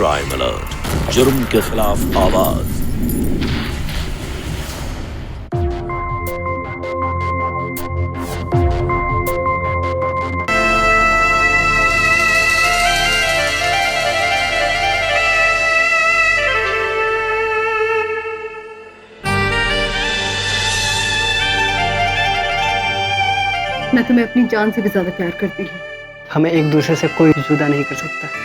Crime alert, जुर्म के खिलाफ आवाज। मैं तुम्हें अपनी जान से भी ज्यादा प्यार करती हूँ। हमें एक दूसरे से कोई जुदा नहीं कर सकता।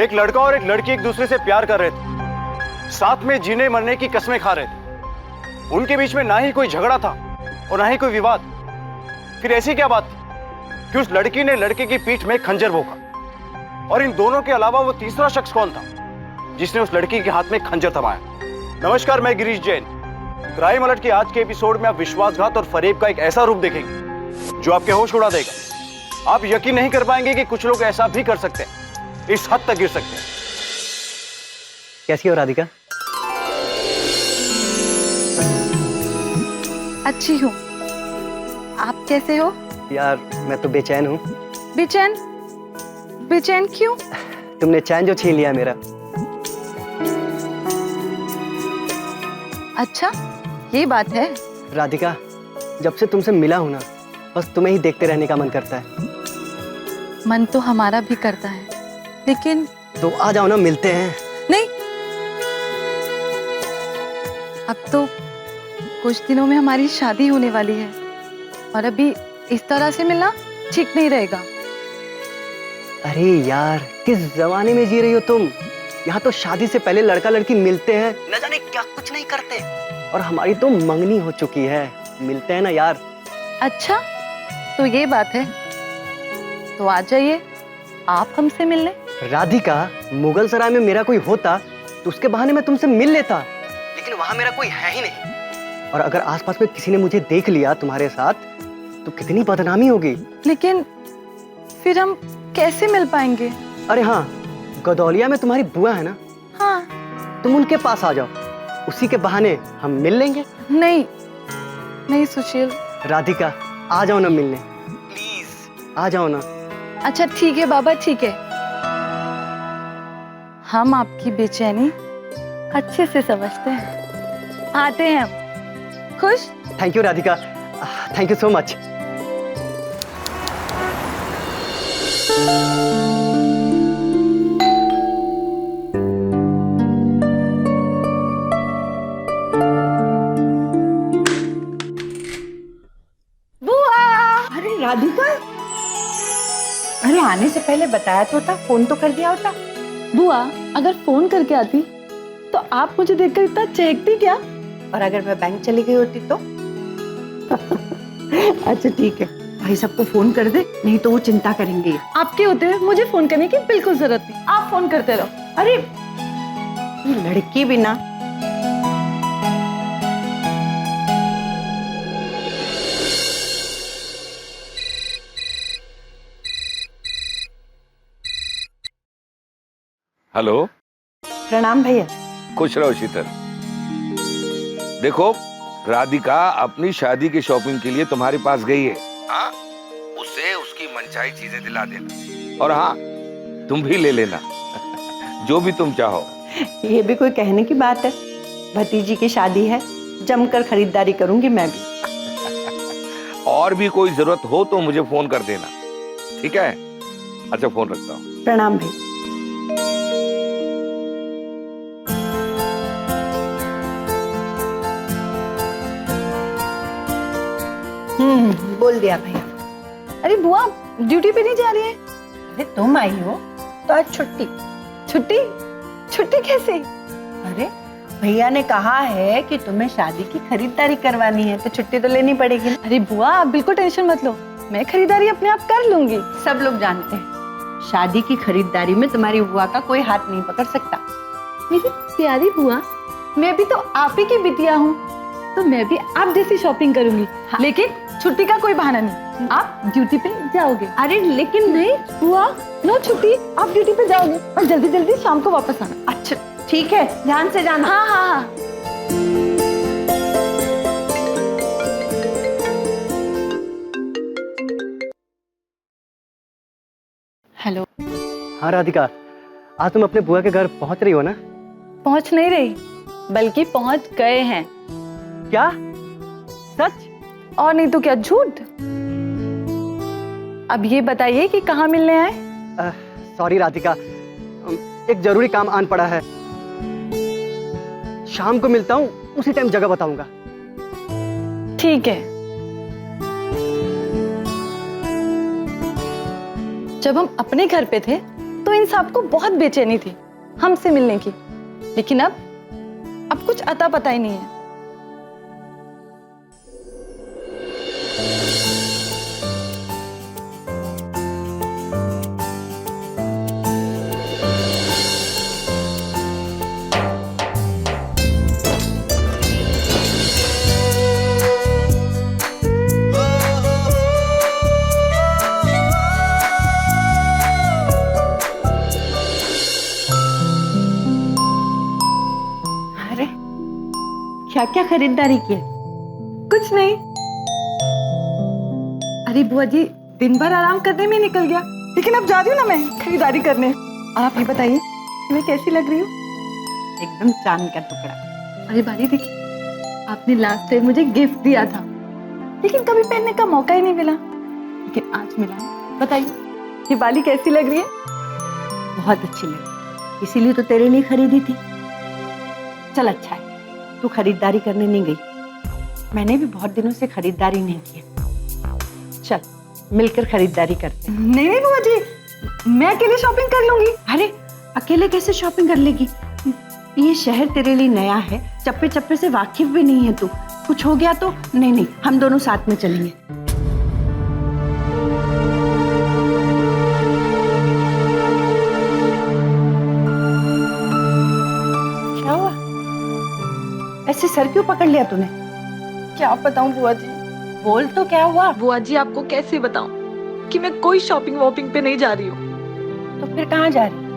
एक लड़का और एक लड़की एक दूसरे से प्यार कर रहे थे, साथ में जीने मरने की कस्में खा रहे थे। उनके बीच में ना ही कोई झगड़ा था और ना ही कोई विवाद। फिर ऐसी क्या बात थी कि उस लड़की ने लड़के की पीठ में खंजर भोंका? और इन दोनों के अलावा वो तीसरा शख्स कौन था जिसने उस लड़की के हाथ में खंजर थमाया? नमस्कार, मैं गिरीश जैन। क्राइम अलर्ट के आज के एपिसोड में आप विश्वासघात और फरेब का एक ऐसा रूप देखेंगे जो आपके होश उड़ा देगा। आप यकीन नहीं कर पाएंगे कि कुछ लोग ऐसा भी कर सकते हैं, इस हद तक गिर सकते हैं। कैसी हो राधिका? अच्छी हूँ। आप कैसे हो? यार मैं तो बेचैन हूँ। बेचैन? बेचैन क्यों? तुमने चैन जो छीन लिया मेरा। अच्छा, ये बात है। राधिका, जब से तुमसे मिला हूं ना, बस तुम्हें ही देखते रहने का मन करता है। मन तो हमारा भी करता है, लेकिन तो आ जाओ ना, मिलते हैं। नहीं, अब तो कुछ दिनों में हमारी शादी होने वाली है और अभी इस तरह से मिलना ठीक नहीं रहेगा। अरे यार, किस जमाने में जी रही हो तुम? यहाँ तो शादी से पहले लड़का लड़की मिलते हैं, न जाने क्या कुछ नहीं करते। और हमारी तो मंगनी हो चुकी है, मिलते हैं ना यार। अच्छा, तो ये बात है, तो आ जाइए आप हमसे मिलने। राधिका, मुगल सराय में मेरा कोई होता तो उसके बहाने मैं तुमसे मिल लेता, लेकिन वहां मेरा कोई है ही नहीं। और अगर आसपास में किसी ने मुझे देख लिया तुम्हारे साथ तो कितनी बदनामी होगी। लेकिन फिर हम कैसे मिल पाएंगे? अरे हाँ, गदौलिया में तुम्हारी बुआ है ना? हाँ। तुम उनके पास आ जाओ, उसी के बहाने हम मिल लेंगे। नहीं नहीं सुशील। राधिका, आ जाओ ना मिलने, प्लीज आ जाओ ना। अच्छा ठीक है बाबा, ठीक है। हम आपकी बेचैनी अच्छे से समझते हैं, आते हैं हम। खुश? Thank you Radhika, thank you so much. अरे राधिका, अरे आने से पहले बताया तो था, फोन तो कर दिया होता। बुआ, अगर फोन करके आती तो आप मुझे देखकर इतना चहकती क्या? और अगर मैं बैंक चली गई होती तो? अच्छा ठीक है, भाई सबको फोन कर दे, नहीं तो वो चिंता करेंगे। आपके होते हुए मुझे फोन करने की बिल्कुल जरूरत नहीं, आप फोन करते रहो। अरे ये लड़की भी ना। हेलो। प्रणाम भैया। खुश रहो शीतल। देखो, राधिका अपनी शादी की शॉपिंग के लिए तुम्हारे पास गई है। हाँ, उसे उसकी मनचाही चीजें दिला देना, और हाँ, तुम भी ले लेना जो भी तुम चाहो। ये भी कोई कहने की बात है? भतीजी की शादी है, जमकर खरीदारी करूंगी मैं भी। और भी कोई जरूरत हो तो मुझे फोन कर देना, ठीक है? अच्छा, फोन रखता हूँ। प्रणाम भैया। बोल दिया भैया। अरे बुआ, ड्यूटी पे नहीं जा रही है? अरे तुम आई हो तो आज छुट्टी। छुट्टी? छुट्टी कैसे? अरे भैया ने कहा है कि तुम्हें शादी की खरीदारी करवानी है, तो छुट्टी तो लेनी पड़ेगी ना। अरे बुआ, आप बिल्कुल टेंशन मत लो, मैं खरीदारी अपने आप कर लूंगी। सब लोग जानते हैं, शादी की खरीदारी में तुम्हारी बुआ का कोई हाथ नहीं पकड़ सकता। मेरी प्यारी बुआ, मैं भी तो आप ही की बिटिया हूँ, तो मैं भी आप जैसी शॉपिंग करूंगी। हाँ। लेकिन छुट्टी का कोई बहाना नहीं, आप ड्यूटी पे जाओगे? अरे लेकिन नहीं हुआ, नो छुट्टी, आप ड्यूटी पे जाओगे और जल्दी जल्दी शाम को वापस आना। अच्छा ठीक है, ध्यान से जाना। हाँ हाँ हाँ। हेलो। हाँ राधिका, आज तुम अपने बुआ के घर पहुंच रही हो ना? पहुंच नहीं रही, बल्कि पहुंच गए हैं। क्या सच? और नहीं तो क्या झूठ। अब ये बताइए कि कहाँ मिलने आए? सॉरी राधिका, एक जरूरी काम आन पड़ा है। शाम को मिलता हूँ, उसी टाइम जगह बताऊंगा। ठीक है। जब हम अपने घर पे थे तो इन सबको बहुत बेचैनी थी हमसे मिलने की, लेकिन अब कुछ अता पता ही नहीं है। अरे क्या क्या खरीदारी की? कुछ नहीं। अरे बुआ जी, दिन भर आराम करने में निकल गया, लेकिन अब जा रही हूँ ना मैं खरीदारी करने। आप ये बताइए मैं कैसी लग रही हूँ? एकदम चांद का टुकड़ा। अरे बाली देखिए, आपने लास्ट टाइम मुझे गिफ्ट दिया था, लेकिन कभी पहनने का मौका ही नहीं मिला, लेकिन आज मिला। बताइए ये बाली कैसी लग रही है? बहुत अच्छी लगी, इसीलिए तो तेरे लिए खरीदी थी। चल अच्छा है, तू खरीदारी करने नहीं गई, मैंने भी बहुत दिनों से खरीदारी नहीं की। चल मिलकर खरीदारी करते हैं। नहीं नहीं बुआ जी, मैं अकेले शॉपिंग कर लूंगी। अरे अकेले कैसे शॉपिंग कर लेगी? ये शहर तेरे लिए नया है, चप्पे चप्पे से वाकिफ भी नहीं है तू। कुछ हो गया तो नहीं, हम दोनों साथ में चलेंगे। क्या हुआ? ऐसे सर क्यों पकड़ लिया तूने? क्या बताऊं बुआ जी? बोल तो, क्या हुआ? बुआ जी आपको कैसे बताऊं कि मैं कोई शॉपिंग वॉपिंग पे नहीं जा रही हूँ। तो फिर कहाँ जा रही?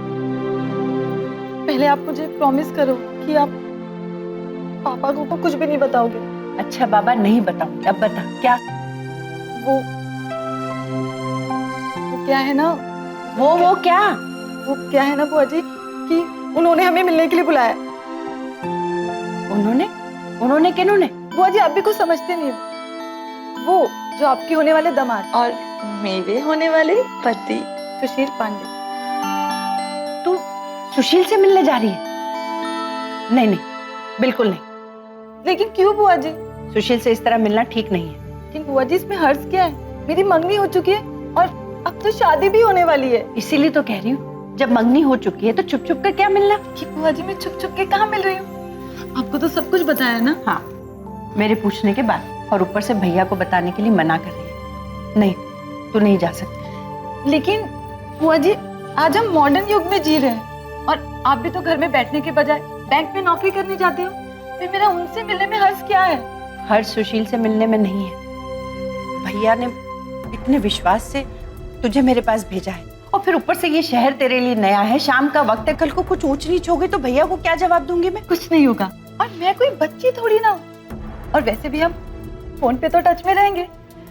पहले आप मुझे प्रॉमिस करो कि आप पापा को कुछ भी नहीं बताओगे। अच्छा बाबा नहीं बताऊंगी, अब बता क्या? वो क्या है ना, वो क्या? वो क्या है ना बुआ जी कि उन्होंने हमें मिलने के लिए बुलाया। उन्होंने किन्होंने? बुआ जी आप भी कुछ समझते नहीं हो। वो जो आपके होने वाले दामाद और मेरे होने वाले पति सुशील पांडे। तू सुशील से मिलने जा रही है? नहीं, बिल्कुल नहीं। लेकिन क्यों बुआ जी? सुशील से इस तरह मिलना ठीक नहीं है। लेकिन बुआ जी इसमें हर्ज क्या है? मेरी मंगनी हो चुकी है और अब तो शादी भी होने वाली है। इसीलिए तो कह रही हूँ, जब मंगनी हो चुकी है तो छुप छुप कर क्या मिलना? कि बुआ जी मैं छुप छुप के कहाँ मिल रही हूँ? आपको तो सब कुछ बताया ना। हाँ, मेरे पूछने के बाद, और ऊपर से भैया को बताने के लिए मना कर रही है। नहीं, तू नहीं जा सकती। लेकिन बुआ जी आज हम मॉडर्न युग में जी रहे हैं और आप भी तो घर में बैठने के बजाय बैंक में नौकरी करने जाते हो। फिर मेरा उनसे मिलने में हर्ज क्या है? हर्ज सुशील से मिलने में नहीं है। भैया ने इतने विश्वास से तुझे मेरे पास भेजा है, और फिर ऊपर से ये शहर तेरे लिए नया है, शाम का वक्त है, कल को कुछ ऊंच नीच हो गई तो भैया को क्या जवाब दूंगी मैं? कुछ नहीं होगा, और मैं कोई बच्ची थोड़ी ना हूँ। और वैसे भी हम फोन पे तो टच में रहेंगे,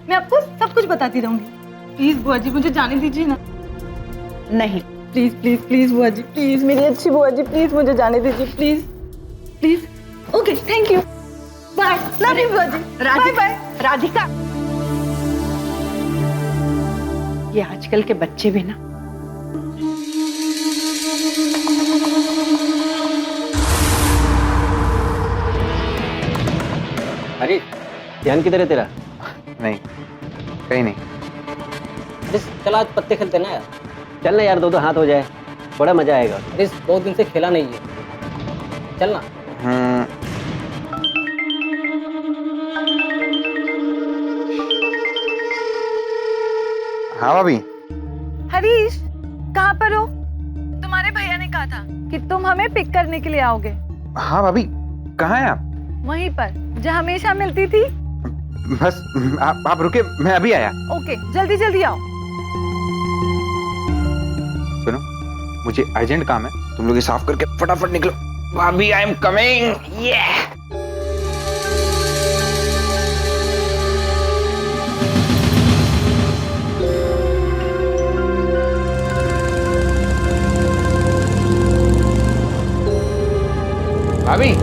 मैं आपको सब कुछ बताती रहूंगी। प्लीज बुआ जी मुझे जाने दीजिए ना। नहीं, प्लीज प्लीज प्लीज बुआ जी, प्लीज मेरी अच्छी बुआ जी, प्लीज मुझे जाने दीजिए, please please. Okay thank you, bye, love you बुआ जी, बाय बाय। राधिका, ये आजकल के बच्चे भी ना। अरे ध्यान किधर है तेरा? नहीं, कहीं नहीं। अरे चल आज पत्ते खेलते ना यार। चल ना यार, दो हाथ हो जाए, बड़ा मजा आएगा। अरे बहुत दिन से खेला नहीं है, चल ना। हाँ भाभी। हरीश कहाँ पर हो? तुम्हारे भैया ने कहा था कि तुम हमें पिक करने के लिए आओगे। हाँ भाभी, कहाँ हैं आप? वहीं पर जहाँ हमेशा मिलती थी। बस आप रुके, मैं अभी आया। ओके, जल्दी जल्दी आओ। सुनो, मुझे अर्जेंट काम है, तुम लोग ये साफ करके फटाफट निकलो। भाभी आई एम कमिंग। भाभी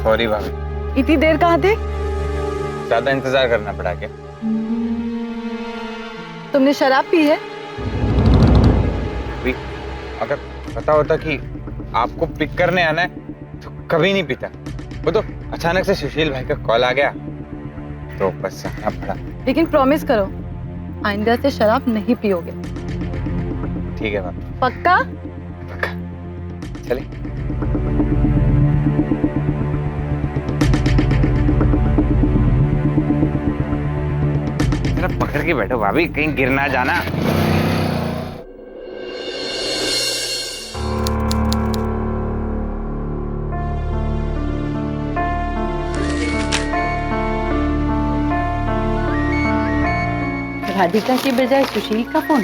सॉरी भाभी, इतनी देर कहाँ थे? ज्यादा इंतजार करना पड़ा क्या? तुमने शराब पी है? भाभी अगर पता होता कि आपको पिक करने आना है तो कभी नहीं पीता। वो तो अचानक से सुशील भाई का कॉल आ गया तो बस आना पड़ा। लेकिन प्रॉमिस करो, आइंदा से शराब नहीं पियोगे। ठीक है भाभी, पक्का? पक्का। चले। जरा पकड़ के बैठो भाभी, कहीं गिर ना जाना। राधिका के बजाय सुशील का फोन।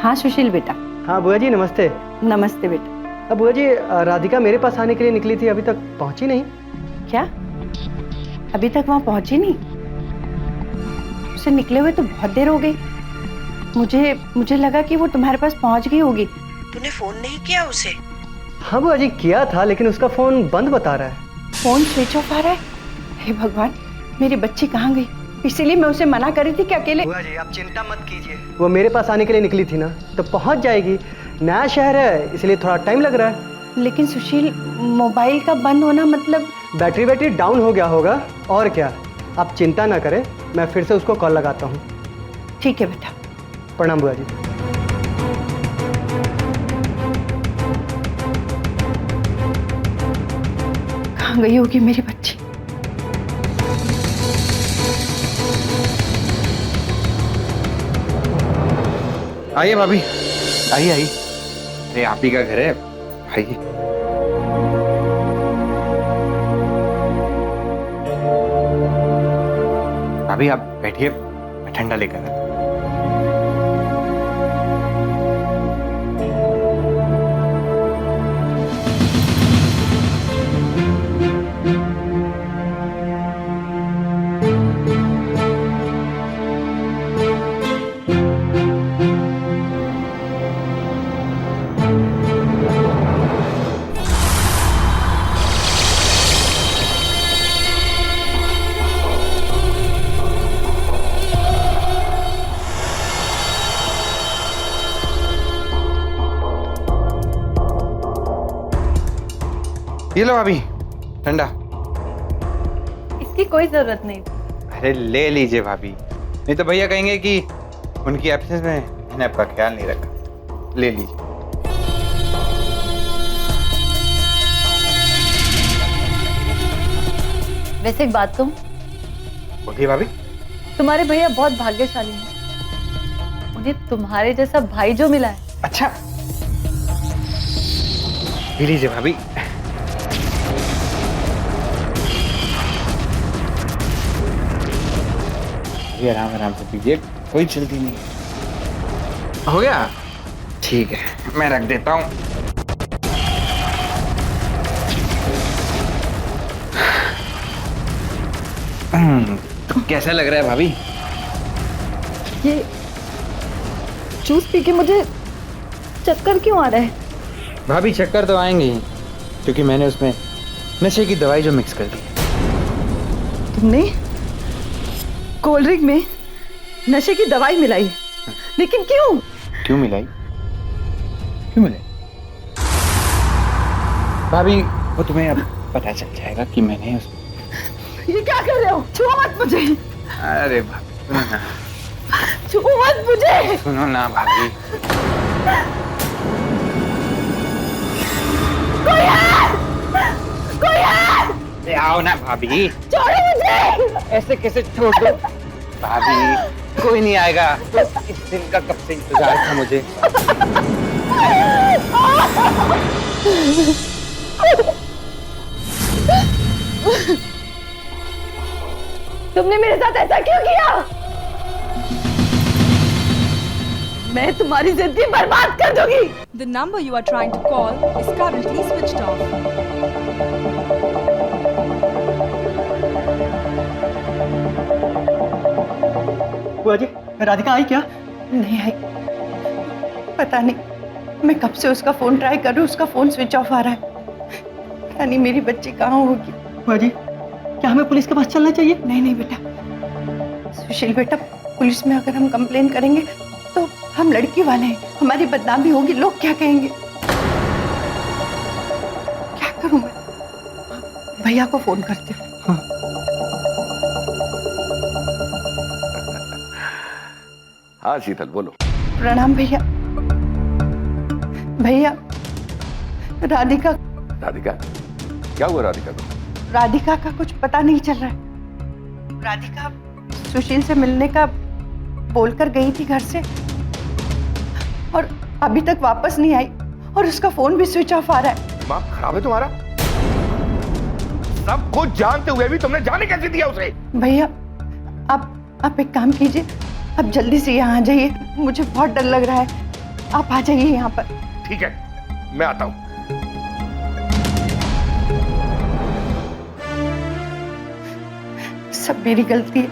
हाँ सुशील बेटा। हाँ बुआ जी नमस्ते। नमस्ते बेटा। अब बुआ जी राधिका मेरे पास आने के लिए निकली थी, अभी तक पहुंची नहीं। क्या अभी तक वहां पहुंची नहीं? उसे निकले हुए तो बहुत देर हो गई। मुझे लगा कि वो तुम्हारे पास पहुंच गई होगी। तूने फोन नहीं किया उसे? हाँ बुआ जी किया था, लेकिन उसका फोन बंद बता रहा है। फोन स्विच ऑफ आ रहा है। हे भगवान, मेरी बच्ची कहाँ गई? इसीलिए मैं उसे मना कर रही थी कि अकेले। बुआ जी आप चिंता मत कीजिए, वो मेरे पास आने के लिए निकली थी ना, तो पहुंच जाएगी। नया शहर है इसलिए थोड़ा टाइम लग रहा है। लेकिन सुशील, मोबाइल का बंद होना मतलब? बैटरी डाउन हो गया होगा और क्या। आप चिंता ना करें, मैं फिर से उसको कॉल लगाता हूँ। ठीक है बेटा। प्रणाम बुआ जी। कहाँ गई होगी मेरी बच्ची? आइए भाभी, आइए आइए। अरे आप ही का घर है, आइए। भाभी आप बैठिए, मैं ठंडा लेकर आता हूं। ये लो भाभी ठंडा। इसकी कोई जरूरत नहीं। अरे ले लीजिए भाभी, नहीं तो भैया कहेंगे कि उनकी एब्सेंस में मैंने आपका ख्याल नहीं रखा। ले लीजिए। वैसे एक बात कहूं, बोलिए भाभी। तुम्हारे भैया बहुत भाग्यशाली हैं। उन्हें तुम्हारे जैसा भाई जो मिला है। अच्छा पी लीजिए भाभी। आराम आराम से पीजिए, कोई जल्दी नहीं। हो गया? ठीक है, मैं रख देता हूँ। तो कैसा लग रहा है भाभी? ये जूस पी के मुझे चक्कर क्यों आ रहा है? भाभी चक्कर तो आएंगे ही, क्योंकि मैंने उसमें नशे की दवाई जो मिक्स कर दी। तुमने कोल्ड ड्रिंक में नशे की दवाई मिलाई है? लेकिन क्यों? क्यों मिलाई? क्यों मिलाई? भाभी वो तुम्हें अब पता चल जाएगा कि मैंने ये क्या कर रहे हो? छुओ मत मुझे। अरे भाभी सुनो ना, छुओ मत मुझे। सुनो ना भाभी। कोई है? कोई है? अरे आओ ना भाभी, छोड़ो मुझे। ऐसे कैसे छोड़ दो भाभी, कोई नहीं आएगा। इस दिन का कब से इंतजार था मुझे। तुमने मेरे साथ ऐसा क्यों किया? मैं तुम्हारी जिंदगी बर्बाद कर दूंगी। The number you are trying to call is currently switched off. बुआ जी, राधिका आई क्या? नहीं आई, पता नहीं। मैं कब से उसका फोन ट्राई कर रही हूँ, उसका फोन स्विच ऑफ आ रहा है। पता नहीं मेरी बच्ची कहाँ होगी। बुआ जी, क्या हमें पुलिस के पास चलना चाहिए? नहीं नहीं बेटा, सुशील बेटा, पुलिस में अगर हम कंप्लेन करेंगे तो हम लड़की वाले हैं, हमारी बदनामी होगी, लोग क्या कहेंगे। क्या करूं मैं? भैया को फोन करती हूँ। हाँ शीतल बोलो। प्रणाम भैया। भैया, राधिका राधिका, क्या हुआ राधिका को? राधिका का कुछ पता नहीं चल रहा है। राधिका सुशील से मिलने का बोलकर गई थी घर से और अभी तक वापस नहीं आई, और उसका फोन भी स्विच ऑफ आ रहा है। दिमाग खराब है तुम्हारा? सब कुछ जानते हुए भी तुमने जाने कैसे दिया उसे? भैया, आप एक काम कीजिए, आप जल्दी से यहाँ आ जाइए, मुझे बहुत डर लग रहा है। आप आ जाइए यहाँ पर। ठीक है, मैं आता हूं। सब मेरी गलती है,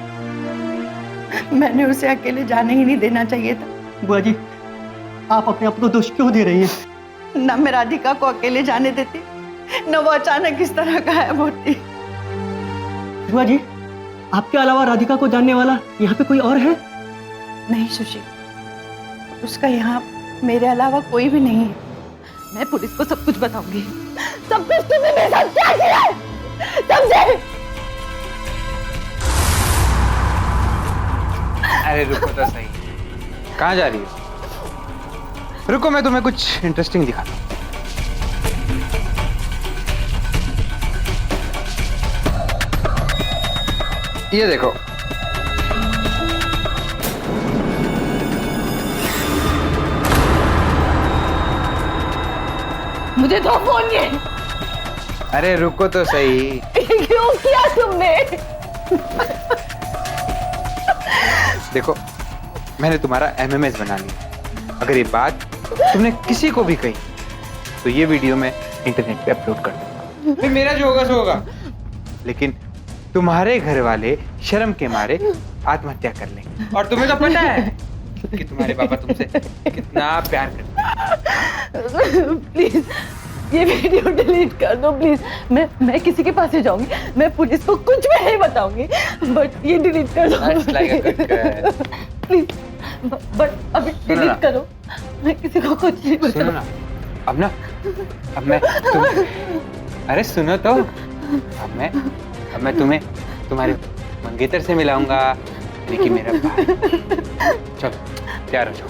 मैंने उसे अकेले जाने ही नहीं देना चाहिए था। बुआ जी, आप अपने आप को दोष क्यों दे रही हैं? ना मैं राधिका को अकेले जाने देती, न वो अचानक इस तरह गायब होती। बुआ जी, आपके अलावा राधिका को जानने वाला यहाँ पे कोई और है? नहीं सुशील, उसका यहाँ मेरे अलावा कोई भी नहीं है। मैं पुलिस को सब कुछ बताऊंगी, सब कुछ। तुमने मेरे साथ क्या किया है, समझे? अरे रुको तो सही, कहाँ जा रही हो? रुको, मैं तुम्हें कुछ इंटरेस्टिंग दिखाता हूँ। ये देखो, मुझे दो फोन ये। अरे रुको तो सही। क्यों किया तुमने? देखो, मैंने तुम्हारा एमएमएस बना लिया। अगर ये बात तुमने किसी को भी कही तो ये वीडियो मैं इंटरनेट पे अपलोड कर दूंगा। फिर मेरा जो होगा सो होगा, लेकिन तुम्हारे घर वाले शर्म के मारे आत्महत्या कर लेंगे। और तुम्हें तो पता है कि तुम्हारे पापा तुमसे कितना प्यार करते हैं। प्लीज ये वीडियो डिलीट कर दो प्लीज। मैं किसी के पास ही जाऊंगी, मैं पुलिस को कुछ भी नहीं बताऊंगी, बट ये डिलीट कर दो प्लीज। बट अभी डिलीट करो, मैं किसी को कुछ नहीं सुनो बताऊंगी। ना, अब मैं अरे सुनो तो, अब मैं तुम्हें तुम्हारे मंगेतर से मिलाऊंगा, लेकिन मेरा भाई। चलो तैयार हो जाओ।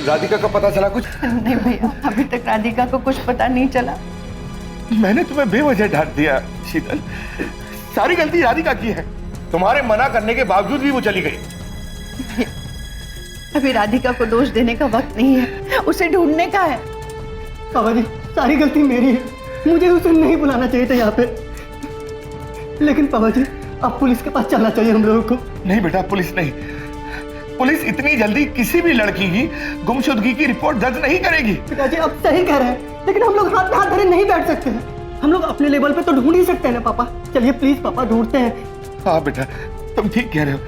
राधिका का पता चला कुछ? नहीं भैया, अभी तक राधिका को कुछ पता नहीं चला। मैंने तुम्हें बेवजह डांट दिया शीतल, सारी गलती राधिका की है। तुम्हारे मना करने के बावजूद भी वो चली गई। अभी राधिका को दोष देने का वक्त नहीं है, उसे ढूंढने का है। बाबा जी, सारी गलती मेरी है, मुझे उसे नहीं बुलाना चाहिए था यहाँ पे। लेकिन पापा जी, अब पुलिस के पास चलना चाहिए हम लोगों को। नहीं बेटा, पुलिस नहीं। पुलिस इतनी जल्दी किसी भी लड़की की गुमशुदगी की रिपोर्ट दर्ज नहीं करेगी। पिताजी आप सही कह रहे हैं, लेकिन हम लोग हाथ में हाथ धरे नहीं बैठ सकते हैं। हम लोग अपने लेवल पे तो ढूंढ ही सकते हैं ना पापा। चलिए प्लीज पापा, ढूंढते हैं। हाँ बेटा, तुम ठीक कह रहे हो,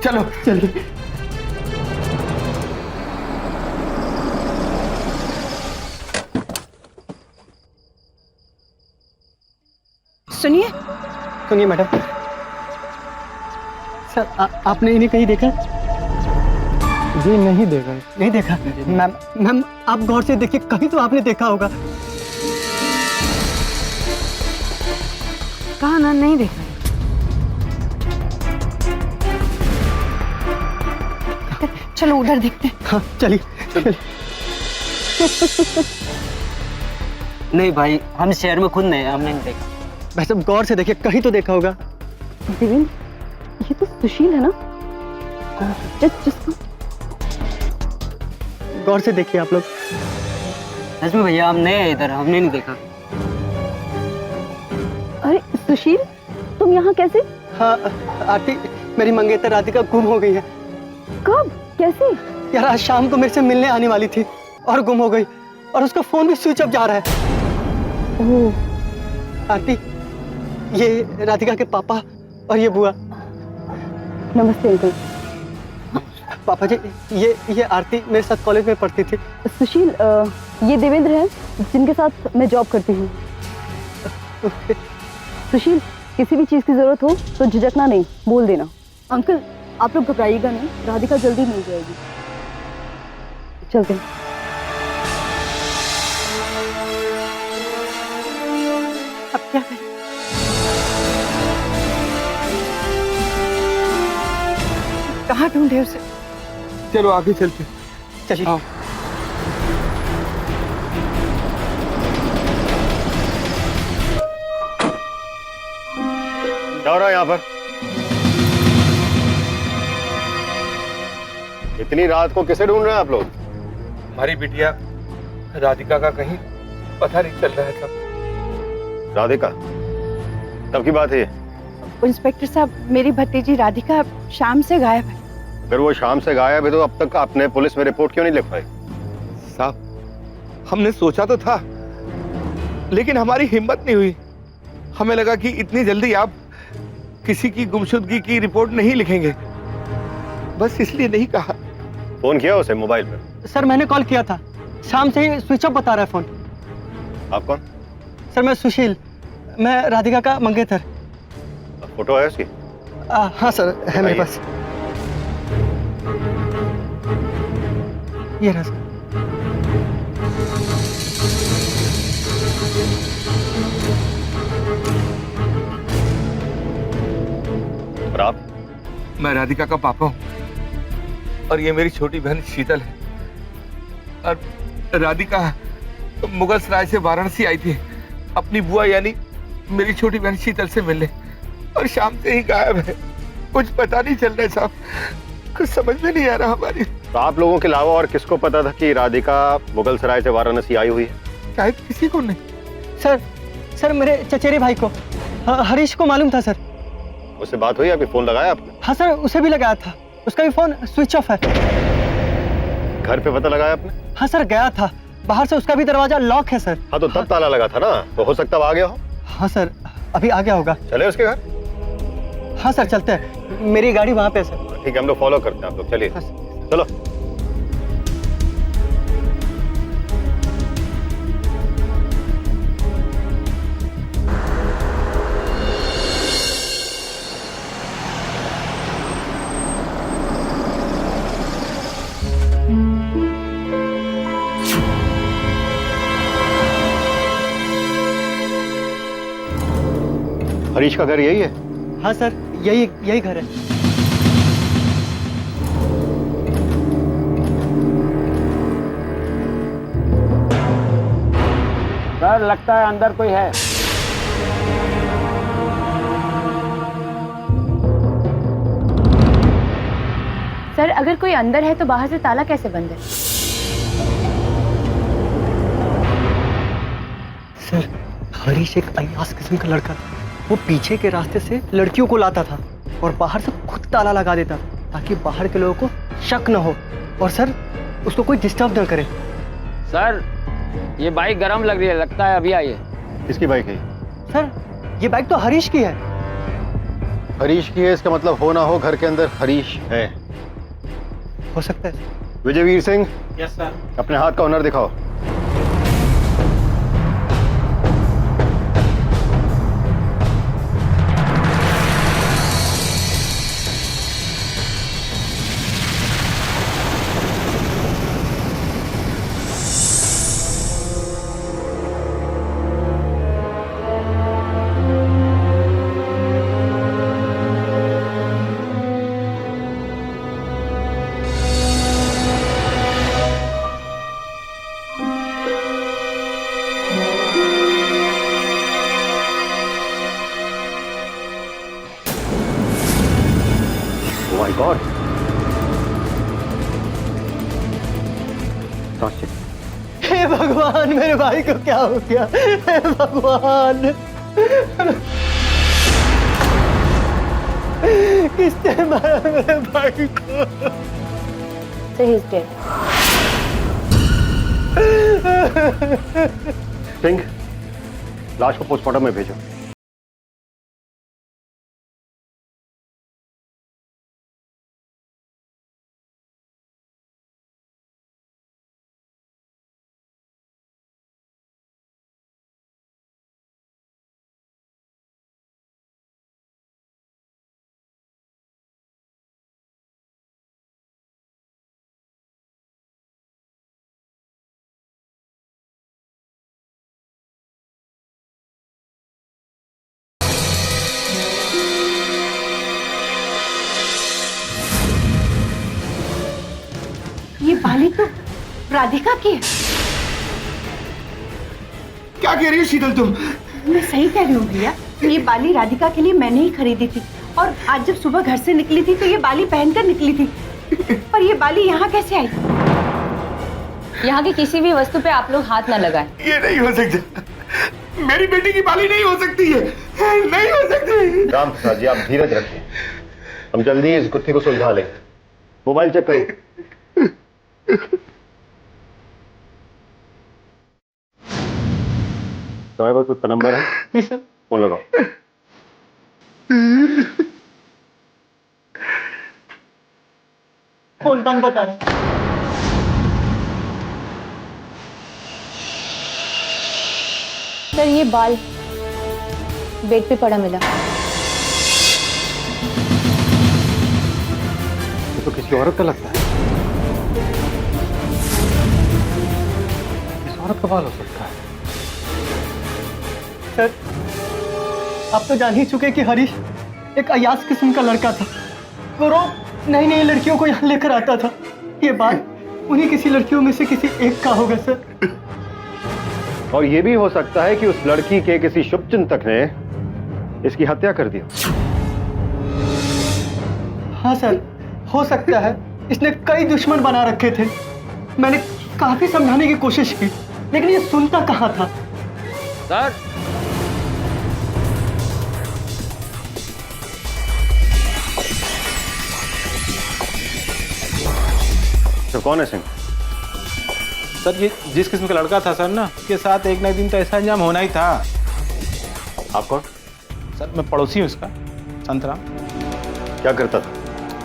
चलो चलिए। सुनिए सुनिए मैडम, सर आपने इन्हें कहीं देखा? जी नहीं देखा। नहीं देखा? मैम आप गौर से देखिए, कहीं तो आपने देखा होगा। कहा ना, नहीं देखा। चलो उधर देखते हैं। हाँ चलिए। नहीं भाई, हम शहर में खुद नहीं, हमने नहीं देखा। भाई साहब गौर से देखिए, कहीं तो देखा होगा। देवेंद्र, ये तो सुशील है ना? जिसको गौर से देखिए आप लोग। सच में भैया, हम नए हैं इधर, हमने नहीं देखा। अरे सुशील, तुम यहाँ कैसे? हाँ आरती, मेरी मंगेतर राधिका गुम हो गई है। कब? कैसे? यार आज शाम को मेरे से मिलने आने वाली थी और गुम हो गई, और उसका फोन भी स्विच ऑफ जा रहा है। ओह, आरती, ये राधिका के पापा और ये बुआ। नमस्ते अंकल। पापा जी, ये आरती मेरे साथ कॉलेज में पढ़ती थी। सुशील, ये देवेंद्र है जिनके साथ मैं जॉब करती हूँ। सुशील, किसी भी चीज की जरूरत हो तो झिझकना नहीं, बोल देना। अंकल, आप लोग घबराइएगा नहीं, राधिका जल्दी मिल जाएगी। चलते हैं। अब क्या करें? कहाँ ढूंढे उसे? चलो आगे चलते। चलिए। आओ। क्या हो रहा है यहाँ पर? इतनी रात को किसे ढूंढ रहे हैं आप लोग? हमारी बिटिया राधिका का कहीं पता नहीं चल रहा है सब। राधिका, तब की बात है ये? इंस्पेक्टर साहब, मेरी भतीजी राधिका शाम से गायब है। अगर वो शाम से गायब है तो अब तक आपने पुलिस में रिपोर्ट क्यों नहीं लिखवाई? साहब, हमने सोचा तो था, लेकिन हमारी हिम्मत नहीं हुई। हमें लगा कि इतनी जल्दी आप किसी की गुमशुदगी की रिपोर्ट नहीं लिखेंगे, बस इसलिए नहीं कहा। फोन किया उसे मोबाइल पर? सर मैंने कॉल किया था, शाम से ही स्विच ऑफ बता रहा है फोन। आप कौन? सर मैं सुशील, मैं राधिका का मंगेतर। फोटो है उसकी? हाँ सर, है मेरे पास। ये रहा सर। और आप? मैं राधिका का पापा हूं और ये मेरी छोटी बहन शीतल है। और राधिका मुगल सराय से वाराणसी आई थी अपनी बुआ यानी मेरी छोटी बहन शीतल से मिलने, और शाम से ही गायब है। कुछ पता नहीं चल रहा है साहब, कुछ समझ में नहीं आ रहा हमारी। तो आप लोगों के अलावा और किसको पता था कि राधिका मुगल सराय से वाराणसी आई हुई है? शायद किसी को नहीं। सर मेरे चचेरे भाई को, हरीश को मालूम था सर। उससे बात हुई? अभी फोन लगाया आपने? हाँ सर, उसे भी लगाया था, उसका भी फोन स्विच ऑफ है। घर पे पता लगाया आपने? हाँ सर, गया था, बाहर से उसका भी दरवाजा लॉक है सर। हाँ तो तब ताला लगा था ना, तो हो सकता है आ गया हो। हाँ सर, अभी आ गया होगा। चले उसके घर? हाँ सर चलते हैं, मेरी गाड़ी वहाँ पे है सर। ठीक है, हम लोग फॉलो करते हैं, आप लोग चलिए। हाँ सर। चलो। हरीश का घर यही है? हाँ सर, यही घर है। सर लगता है अंदर कोई है। सर, अगर कोई अंदर है तो बाहर से ताला कैसे बंद है? सर, हरीश एक अय्यास किस्म का लड़का था। वो पीछे के रास्ते से लड़कियों को लाता था और बाहर से खुद ताला लगा देता ताकि बाहर के लोगों को शक न हो, और सर उसको कोई डिस्टर्ब न करे। सर ये बाइक गरम लग रही है, लगता है अभी आई है। किसकी बाइक है? सर ये बाइक तो हरीश की है। हरीश की है, इसका मतलब हो ना हो घर के अंदर हरीश है। हो सकता है। Vijayveer Singh, yes sir. अपने हाथ का हुनर दिखाओ। सांस चली। हे भगवान, मेरे भाई को क्या हो गया? हे भगवान, किसने मारा मेरे भाई को? So he's dead. सिंह, लाश को पोस्टमार्टम में भेजो। ये बाली तो राधिका की है। क्या कह रही हो शीतल तुम? मैं सही कह रही हूँ भैया, ये बाली राधिका के लिए मैंने ही खरीदी थी और आज जब सुबह घर से निकली थी तो ये बाली पहनकर निकली थी। पर ये बाली यहाँ कैसे आई? यहाँ की किसी भी वस्तु पे आप लोग हाथ ना लगाएं। ये नहीं हो सकता, मेरी बेटी की बाली नहीं हो सकती है, नहीं हो सकती। राम प्रसाद जी, आप धीरज रखिए, हम जल्दी ही इस गुत्थी को सुलझा लेंगे। मोबाइल चेक करिए। तुम्हारे पास कुछ नंबर है? फोन लगाओ। फोन बंद बता रहा। सर ये बाल बेड पे पड़ा मिला। ये तो किसी औरत का लगता है। किस औरत का बाल हो सकता है? सर, आप तो जान ही चुके कि हरीश एक अयास किस्म का लड़का था। वो रोज नई नई लड़कियों को यहाँ लेकर आता था। ये बात उन्हीं किसी लड़कियों में से किसी एक का होगा सर। और ये भी हो सकता है कि उस लड़की के किसी शुभचिंतक ने इसकी हत्या कर दी। हाँ सर, हो सकता है। इसने कई दुश्मन बना रखे थे। मैंने काफी समझाने की कोशिश की, लेकिन ये सुनता कहाँ था। सर तो कौन है सिंह? सर ये जिस किस्म का लड़का था सर ना, उसके साथ एक ना एक दिन तो ऐसा अंजाम होना ही था। आप कौन? सर मैं पड़ोसी हूँ इसका, संतराम। क्या करता था?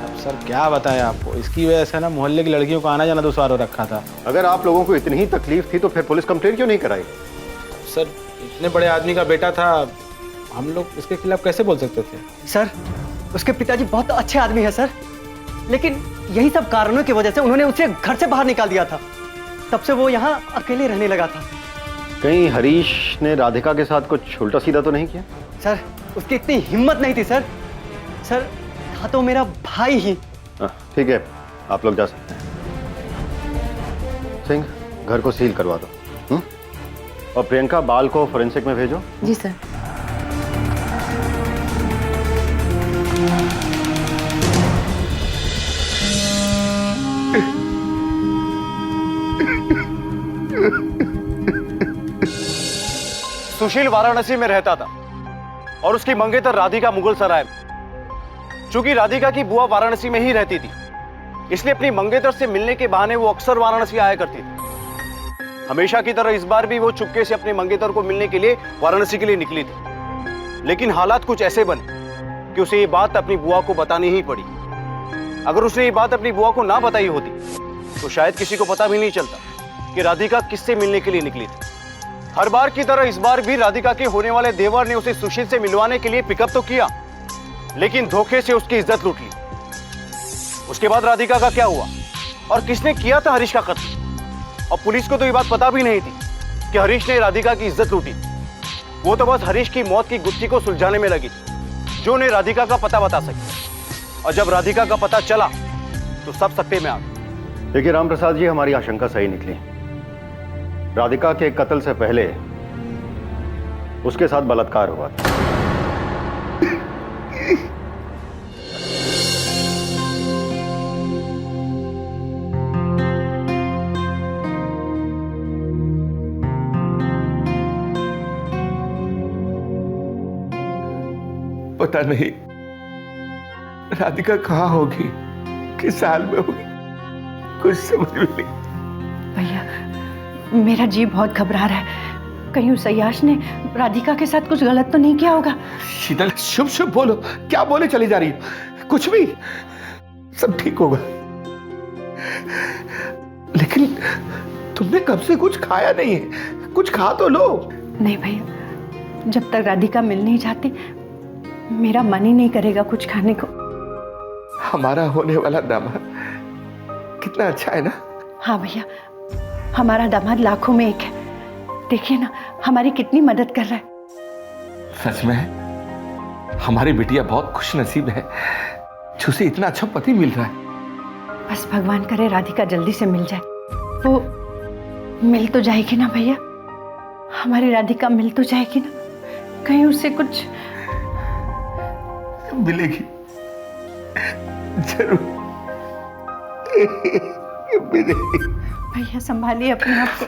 अब सर क्या बताएं आपको, इसकी वजह से ना मोहल्ले की लड़कियों को आना जाना दुश्वार हो रखा था। अगर आप लोगों को इतनी ही तकलीफ थी तो फिर पुलिस कंप्लेंट क्यों नहीं कराई? सर इतने बड़े आदमी का बेटा था, हम लोग इसके खिलाफ कैसे बोल सकते थे? सर, उसके पिताजी बहुत अच्छे आदमी हैं सर, लेकिन यही सब कारणों की वजह से उन्होंने उसे घर से बाहर निकाल दिया था। तब से वो यहाँ अकेले रहने लगा था। कहीं हरीश ने राधिका के साथ कुछ उल्टा सीधा तो नहीं किया? सर, उसकी इतनी हिम्मत नहीं थी सर। सर, था तो मेरा भाई ही। ठीक है, आप लोग जा सकते हैं। सिंह, घर को सील करवा दो। और प्रियंका, बाल को फोरेंसिक में भेजो। जी सर। सुशील वाराणसी में रहता था और उसकी मंगेतर राधिका मुगल सराय में। चूंकि राधिका की बुआ वाराणसी में ही रहती थी, इसलिए अपनी मंगेतर से मिलने के बहाने वो अक्सर वाराणसी आया करती थी। हमेशा की तरह इस बार भी वो चुपके से अपनी मंगेतर को मिलने के लिए वाराणसी के लिए निकली थी। लेकिन हालात कुछ ऐसे बने कि उसे ये बात अपनी बुआ को बतानी ही पड़ी। अगर उसने ये बात अपनी बुआ को ना बताई होती तो शायद किसी को पता भी नहीं चलता कि राधिका किससे मिलने के लिए निकली थी। हर बार की तरह इस बार भी राधिका के होने वाले देवर ने उसे सुशील से मिलवाने के लिए पिकअप तो किया, लेकिन धोखे से उसकी इज्जत लूट ली। उसके बाद राधिका का क्या हुआ और किसने किया था हरीश का कत्ल? और पुलिस को तो ये बात पता भी नहीं थी कि हरीश ने राधिका की इज्जत लूटी। वो तो बस हरीश की मौत की गुत्थी को सुलझाने में लगी थी, जो उन्हें राधिका का पता बता सके। और जब राधिका का पता चला तो सब सत्ते में आ गए। देखिए राम प्रसाद जी, हमारी आशंका सही निकली। राधिका के कत्ल से पहले उसके साथ बलात्कार हुआ था। पता नहीं राधिका कहाँ होगी, किस हाल में होगी, कुछ समझ में नहीं। भैया मेरा जी बहुत घबरा रहा है, कहीं उस अय्याश ने राधिका के साथ कुछ गलत तो नहीं किया होगा। शीतल शुभ शुभ बोलो, क्या बोले चली जा रही है? कुछ भी, सब ठीक होगा। लेकिन तुमने कब से कुछ खाया नहीं है, कुछ खा तो लो। नहीं भैया, जब तक राधिका मिल नहीं जाती मेरा मन ही नहीं करेगा कुछ खाने को। हमारा होने वाला दामाद कितना अच्छा है ना। हाँ भैया, हमारा दामाद लाखों में एक है। देखिए ना हमारी कितनी मदद कर रहा है। सच में हमारी बिटिया बहुत खुश नसीब है, उसे इतना अच्छा पति मिल रहा है। बस भगवान करे राधिका जल्दी से मिल जाए। वो मिल तो जाएगी ना भैया, हमारी राधिका मिल तो जाएगी ना, कहीं उससे कुछ मिलेगी जरूर मिलेगी। भैया संभालिए अपने आप को।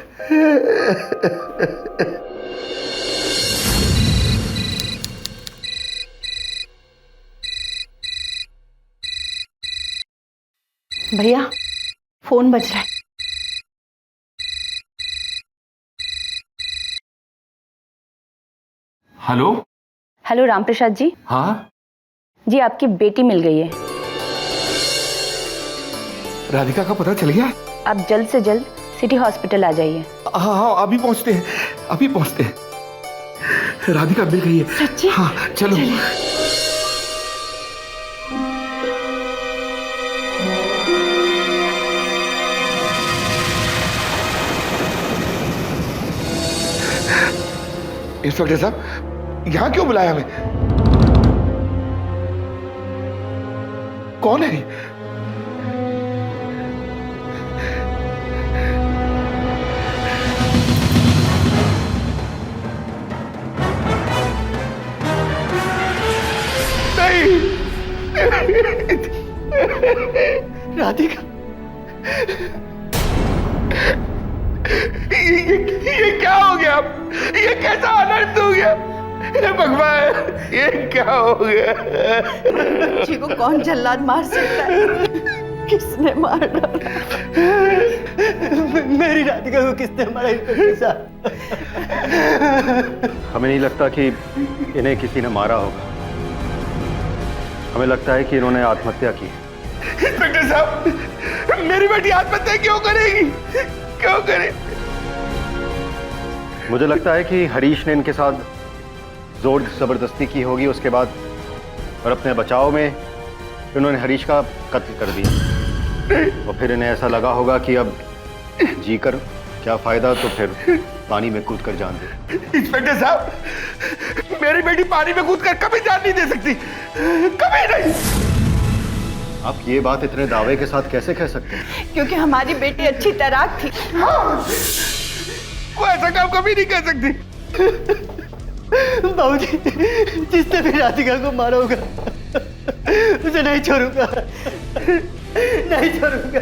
भैया फोन बज रहा है। हेलो। हेलो रामप्रसाद जी। हाँ जी आपकी बेटी मिल गई है। राधिका का पता चल गया? आप जल्द से जल्द सिटी हॉस्पिटल आ जाइए। हाँ हाँ अभी पहुंचते हैं, अभी पहुंचते हैं। राधिका मिल गई है। सच्ची? हाँ चलो। इंस्पेक्टर साहब यहाँ क्यों बुलाया हमें? कौन है? नहीं राधिका, ये क्या हो गया? ये कैसा अनर्थ हो गया? हे भगवान, ये क्या हो गया? बच्ची को कौन जल्लाद मार सकता है? किसने मारा? मेरी राधिका को किसने मारा? इंस्पेक्टर साहब, हमें नहीं लगता कि इन्हें किसी ने मारा होगा। हमें लगता है कि इन्होंने आत्महत्या की। इंस्पेक्टर साहब, मेरी बेटी आत्महत्या क्यों करेगी? क्यों करे? मुझे लगता है कि हरीश ने इनके साथ जोर जबरदस्ती की होगी उसके बाद, और अपने बचाव में इन्होंने हरीश का कत्ल कर दिया। और फिर इन्हें ऐसा लगा होगा कि अब जीकर क्या फायदा, तो फिर पानी में कूद कर जान दे। इंस्पेक्टर साहब, मेरी बेटी पानी में कूद कर कभी जान नहीं दे सकती, कभी नहीं। आप ये बात इतने दावे के साथ कैसे कह सकते हैं? क्योंकि हमारी बेटी अच्छी तैराक थी। हाँ, वो ऐसा काम कभी नहीं कर सकती। बाबूजी, जिसने भी राधिका को मारा होगा उसे नहीं छोड़ूंगा, नहीं छोड़ूंगा।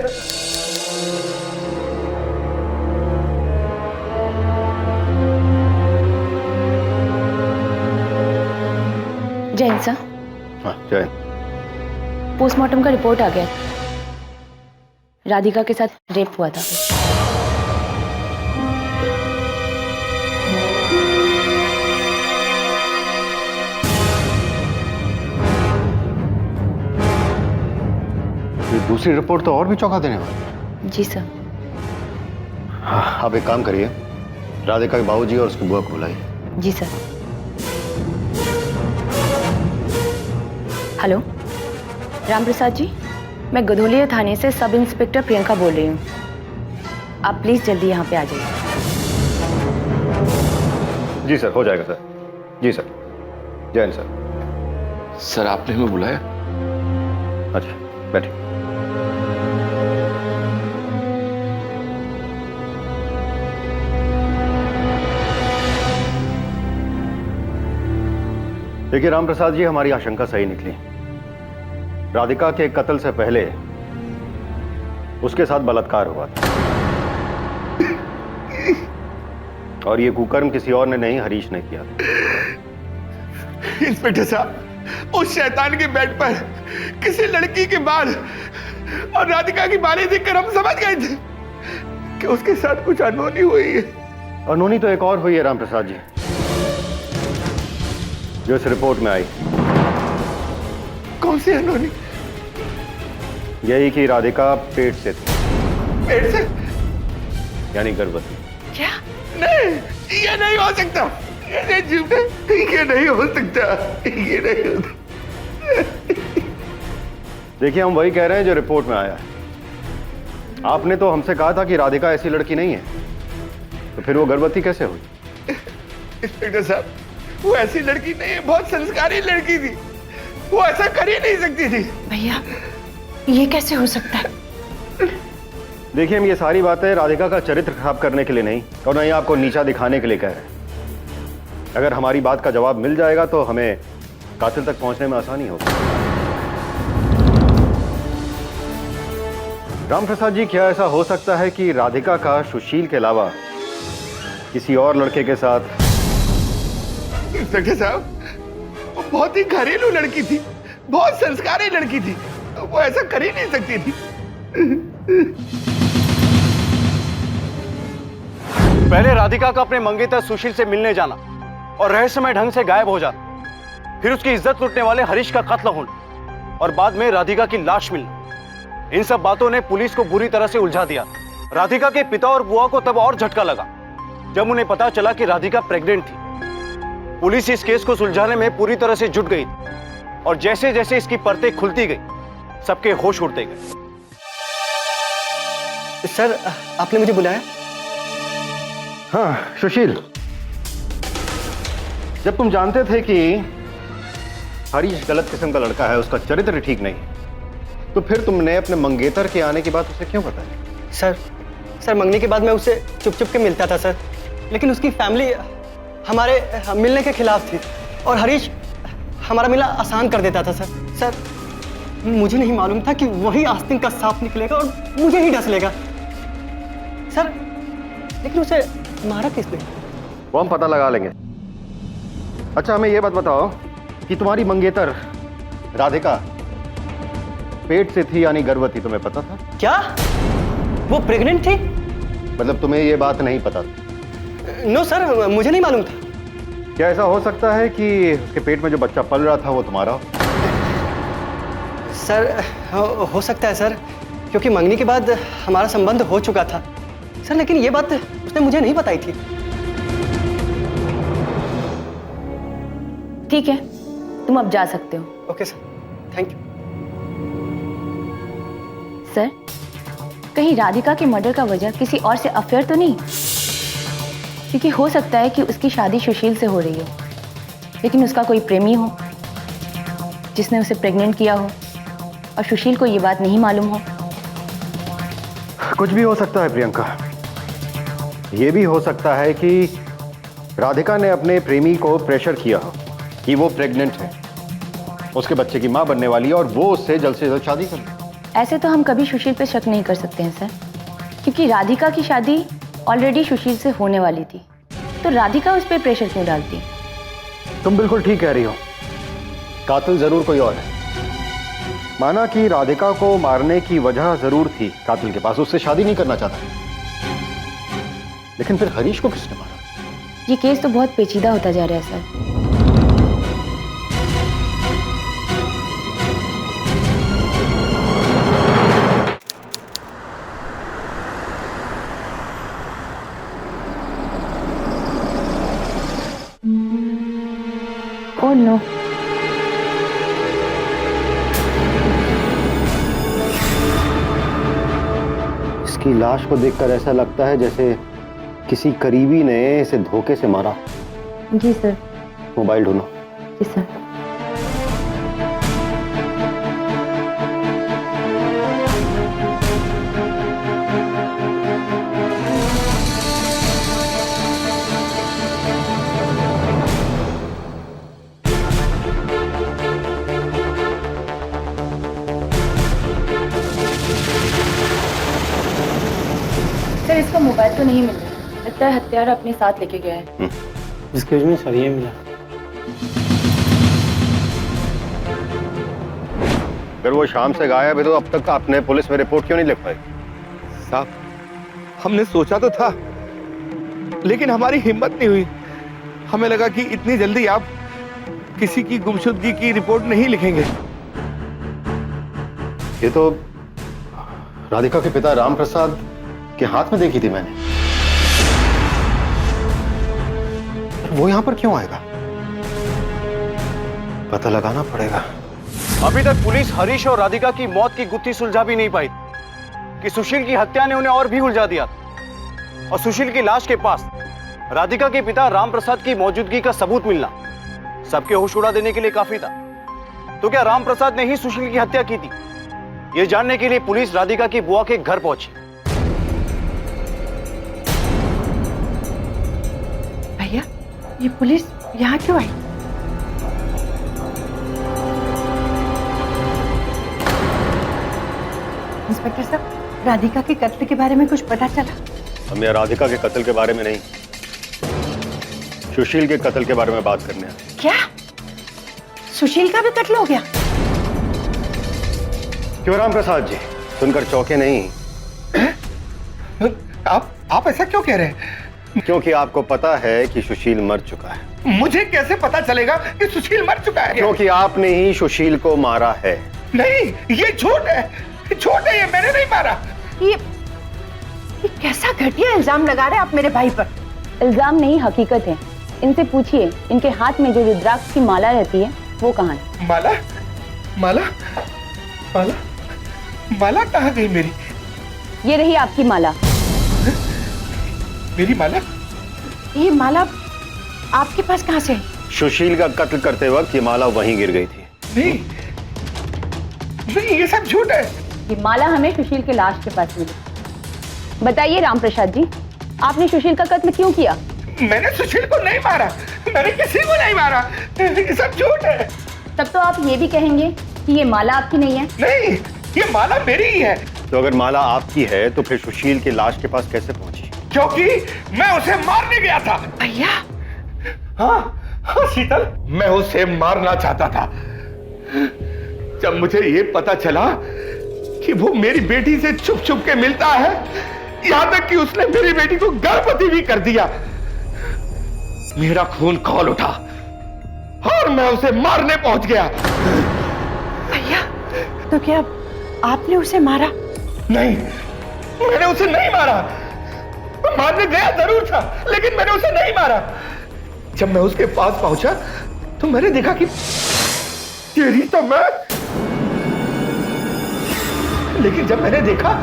जैन सर, हाँ जय। पोस्टमार्टम का रिपोर्ट आ गया। राधिका के साथ रेप हुआ था। ये दूसरी रिपोर्ट तो और भी चौंका देने वाली। जी सर। हाँ, आप एक काम करिए, राधिका के बाबूजी और उसकी बुआ को बुलाइए। जी सर। हेलो रामप्रसाद जी, मैं गधोलिया थाने से सब इंस्पेक्टर प्रियंका बोल रही हूँ। आप प्लीज जल्दी यहाँ पे आ जाइए। जी सर, हो जाएगा सर। जी सर। जैन सर। सर आपने हमें बुलाया? अच्छा बैठिए। देखिए रामप्रसाद जी, हमारी आशंका सही निकली। राधिका के कत्ल से पहले उसके साथ बलात्कार हुआ था, और ये कुकर्म किसी और ने नहीं, हरीश ने किया। इंस्पेक्टर साहब, उस शैतान के बेड पर किसी लड़की के बाल और राधिका की बालें देखकर हम समझ गए थे कि उसके साथ कुछ अनहोनी हुई है। अनहोनी तो एक और हुई है राम प्रसाद जी, जो इस रिपोर्ट में आई। कौन सी अनहोनी? यही कि राधिका पेट से थी, पेट से? यानी गर्भवती। क्या? नहीं, ये नहीं हो सकता, ये झूठ है, ये नहीं हो सकता, ये नहीं हो सकता। देखिए, हम वही कह रहे हैं जो रिपोर्ट में आया है। आपने तो हमसे कहा था कि राधिका ऐसी लड़की नहीं है, तो फिर वो गर्भवती कैसे हुई? इंस्पेक्टर साहब, वो ऐसी लड़की नहीं है, बहुत संस्कारी लड़की थी, वो ऐसा कर ही नहीं सकती थी। भैया, ये कैसे हो सकता है? देखिए, हम ये सारी बातें राधिका का चरित्र खराब करने के लिए नहीं और ना ही आपको नीचा दिखाने के लिए कह रहे हैं। अगर हमारी बात का जवाब मिल जाएगा तो हमें कातिल तक पहुंचने में आसानी होगी। राम प्रसाद जी, क्या ऐसा हो सकता है कि राधिका का सुशील के अलावा किसी और लड़के के साथ? इंस्पेक्टर साहब, वो बहुत ही घरेलू लड़की थी, बहुत संस्कारी लड़की थी, तो वो ऐसा कर ही नहीं सकती थी। पहले राधिका का अपने मंगेतर सुशील से मिलने जाना और रहस्यमय ढंग से गायब हो जाना, फिर उसकी इज्जत लूटने वाले हरीश का कत्ल होना और बाद में राधिका की लाश मिलना, इन सब बातों ने पुलिस को बुरी तरह से उलझा दिया। राधिका के पिता और बुआ को तब और झटका लगा जब उन्हें पता चला कि राधिका प्रेग्नेंट थी। पुलिस इस केस को सुलझाने में पूरी तरह से जुट गई और जैसे जैसे इसकी परतें खुलती गई, सबके होश उड़ते गए। सर, आपने मुझे बुलाया? हाँ सुशील, जब तुम जानते थे कि हरीश गलत किस्म का लड़का है, उसका चरित्र ठीक नहीं, तो फिर तुमने अपने मंगेतर के आने की बात उसे क्यों बताई? सर मंगनी के बाद मैं उसे चुप चुप के मिलता था सर, लेकिन उसकी फैमिली हमारे मिलने के खिलाफ थी और हरीश हमारा मिलना आसान कर देता था सर। मुझे नहीं मालूम था कि वही आस्तीन का सांप निकलेगा और मुझे ही डस लेगा सर। लेकिन उसे मारा किसने? वो हम पता लगा लेंगे। अच्छा, हमें ये बात बताओ कि तुम्हारी मंगेतर राधिका पेट से थी यानी गर्भवती, तुम्हें पता था? क्या वो प्रेग्नेंट थी? मतलब तुम्हें ये बात नहीं पता? नो सर, मुझे नहीं मालूम था। क्या ऐसा हो सकता है कि उसके पेट में जो बच्चा पल रहा था वो तुम्हारा हो? सर हो सकता है सर, क्योंकि मंगनी के बाद हमारा संबंध हो चुका था सर, लेकिन ये बात उसने मुझे नहीं बताई थी। ठीक है, तुम अब जा सकते हो। Okay sir, thank you. Sir, कहीं राधिका के मर्डर का वजह किसी और से अफेयर तो नहीं? क्योंकि हो सकता है कि उसकी शादी सुशील से हो रही हो, लेकिन उसका कोई प्रेमी हो जिसने उसे प्रेग्नेंट किया हो और सुशील को ये बात नहीं मालूम हो। कुछ भी हो सकता है प्रियंका। ये भी हो सकता है कि राधिका ने अपने प्रेमी को प्रेशर किया हो कि वो प्रेग्नेंट है, उसके बच्चे की मां बनने वाली है और वो उससे जल्द से जल्द शादी कर ले। ऐसे तो हम कभी सुशील पे शक नहीं कर सकते हैं सर, क्योंकि राधिका की शादी ऑलरेडी सुशील से होने वाली थी, तो राधिका उस पर प्रेशर क्यों डालती? तुम बिल्कुल ठीक कह रही हो, कातिल जरूर कोई और है। माना कि राधिका को मारने की वजह जरूर थी कातिल के पास, उससे शादी नहीं करना चाहता, लेकिन फिर हरीश को किसने मारा? ये केस तो बहुत पेचीदा होता जा रहा है सर। Oh no. इसकी लाश को देखकर ऐसा लगता है जैसे किसी करीबी ने इसे धोखे से मारा। जी सर। मोबाइल ढूंढो। जी सर। सर, इसका मोबाइल तो नहीं मिल रहा, लगता है हत्यारा अपने साथ लेके गया है। एक्सक्यूज मी सर, ये मिला। अगर वो शाम से गायब है तो अब तक आपने पुलिस में रिपोर्ट क्यों नहीं लिख पाई? साहब, हमने सोचा तो था, लेकिन हमारी हिम्मत नहीं हुई। हमें लगा कि इतनी जल्दी आप किसी की गुमशुदगी की रिपोर्ट नहीं लिखेंगे। ये तो राधिका के पिता राम प्रसाद के हाथ में देखी थी मैंने। वो यहां पर क्यों आएगा? पता लगाना पड़ेगा। अभी तक पुलिस हरीश और राधिका की मौत की गुत्थी सुलझा भी नहीं पाई कि सुशील की हत्या ने उन्हें और भी उलझा दिया। और सुशील की लाश के पास राधिका के पिता राम प्रसाद की मौजूदगी का सबूत मिलना सबके होश उड़ा देने के लिए काफी था। तो क्या राम प्रसाद ने ही सुशील की हत्या की थी? यह जानने के लिए पुलिस राधिका की बुआ के घर पहुंची। भैया, ये पुलिस यहाँ क्यों आई? इंस्पेक्टर साहब, राधिका के कत्ल के बारे में कुछ पता चला? हमें राधिका के कत्ल के बारे में नहीं, सुशील के कत्ल के बारे में बात करने हैं। क्या? सुशील का भी कत्ल हो गया? क्यों राम प्रसाद जी, सुनकर चौंके नहीं? आप ऐसा क्यों कह रहे हैं? क्योंकि आपको पता है कि सुशील मर चुका है। मुझे कैसे पता चलेगा कि सुशील मर चुका है? क्योंकि आपने ही सुशील को मारा है। नहीं, ये झूठ है, झूठ है, ये मैंने नहीं मारा। ये कैसा घटिया इल्जाम लगा रहे हैं आप मेरे भाई पर? इल्जाम नहीं, हकीकत है। इनसे पूछिए, इनके हाथ में जो रुद्राक्ष की माला रहती है वो कहाँ है? माला? माला? माला? माला कहाँ गई मेरी? ये रही आपकी माला। मेरी माला? ये माला आपके पास कहाँ से है? सुशील का कत्ल करते वक्त ये माला वहीं गिर गई थी। नहीं, नहीं, ये सब झूठ है। ये माला हमें सुशील के लाश के पास मिली। बताइए राम प्रसाद जी, आपने सुशील का कत्ल क्यों किया? मैंने सुशील को नहीं मारा, मैंने किसी को नहीं मारा, ये सब झूठ है। तब तो आप ये भी कहेंगे कि ये माला आपकी नहीं है? नहीं, ये माला मेरी ही है। तो अगर माला आपकी है तो फिर सुशील की लाश के पास कैसे पहुंची? क्योंकि मैं उसे मारने गया था। भैया, हाँ शीतल, मैं उसे मारना चाहता था। जब मुझे ये पता चला कि वो मेरी बेटी से छुप छुप के मिलता है, यहां तक कि उसने मेरी बेटी को गर्भवती भी कर दिया, मेरा खून खौल उठा और मैं उसे मारने पहुंच गया। भैया, तो क्या आपने उसे मारा? नहीं, मैंने उसे नहीं मारा। मारने गया जरूर था, लेकिन मैंने उसे नहीं मारा। जब मैं उसके पास पहुंचा तो मैंने देखा कि तेरी तो मैं, लेकिन जब मैंने देखा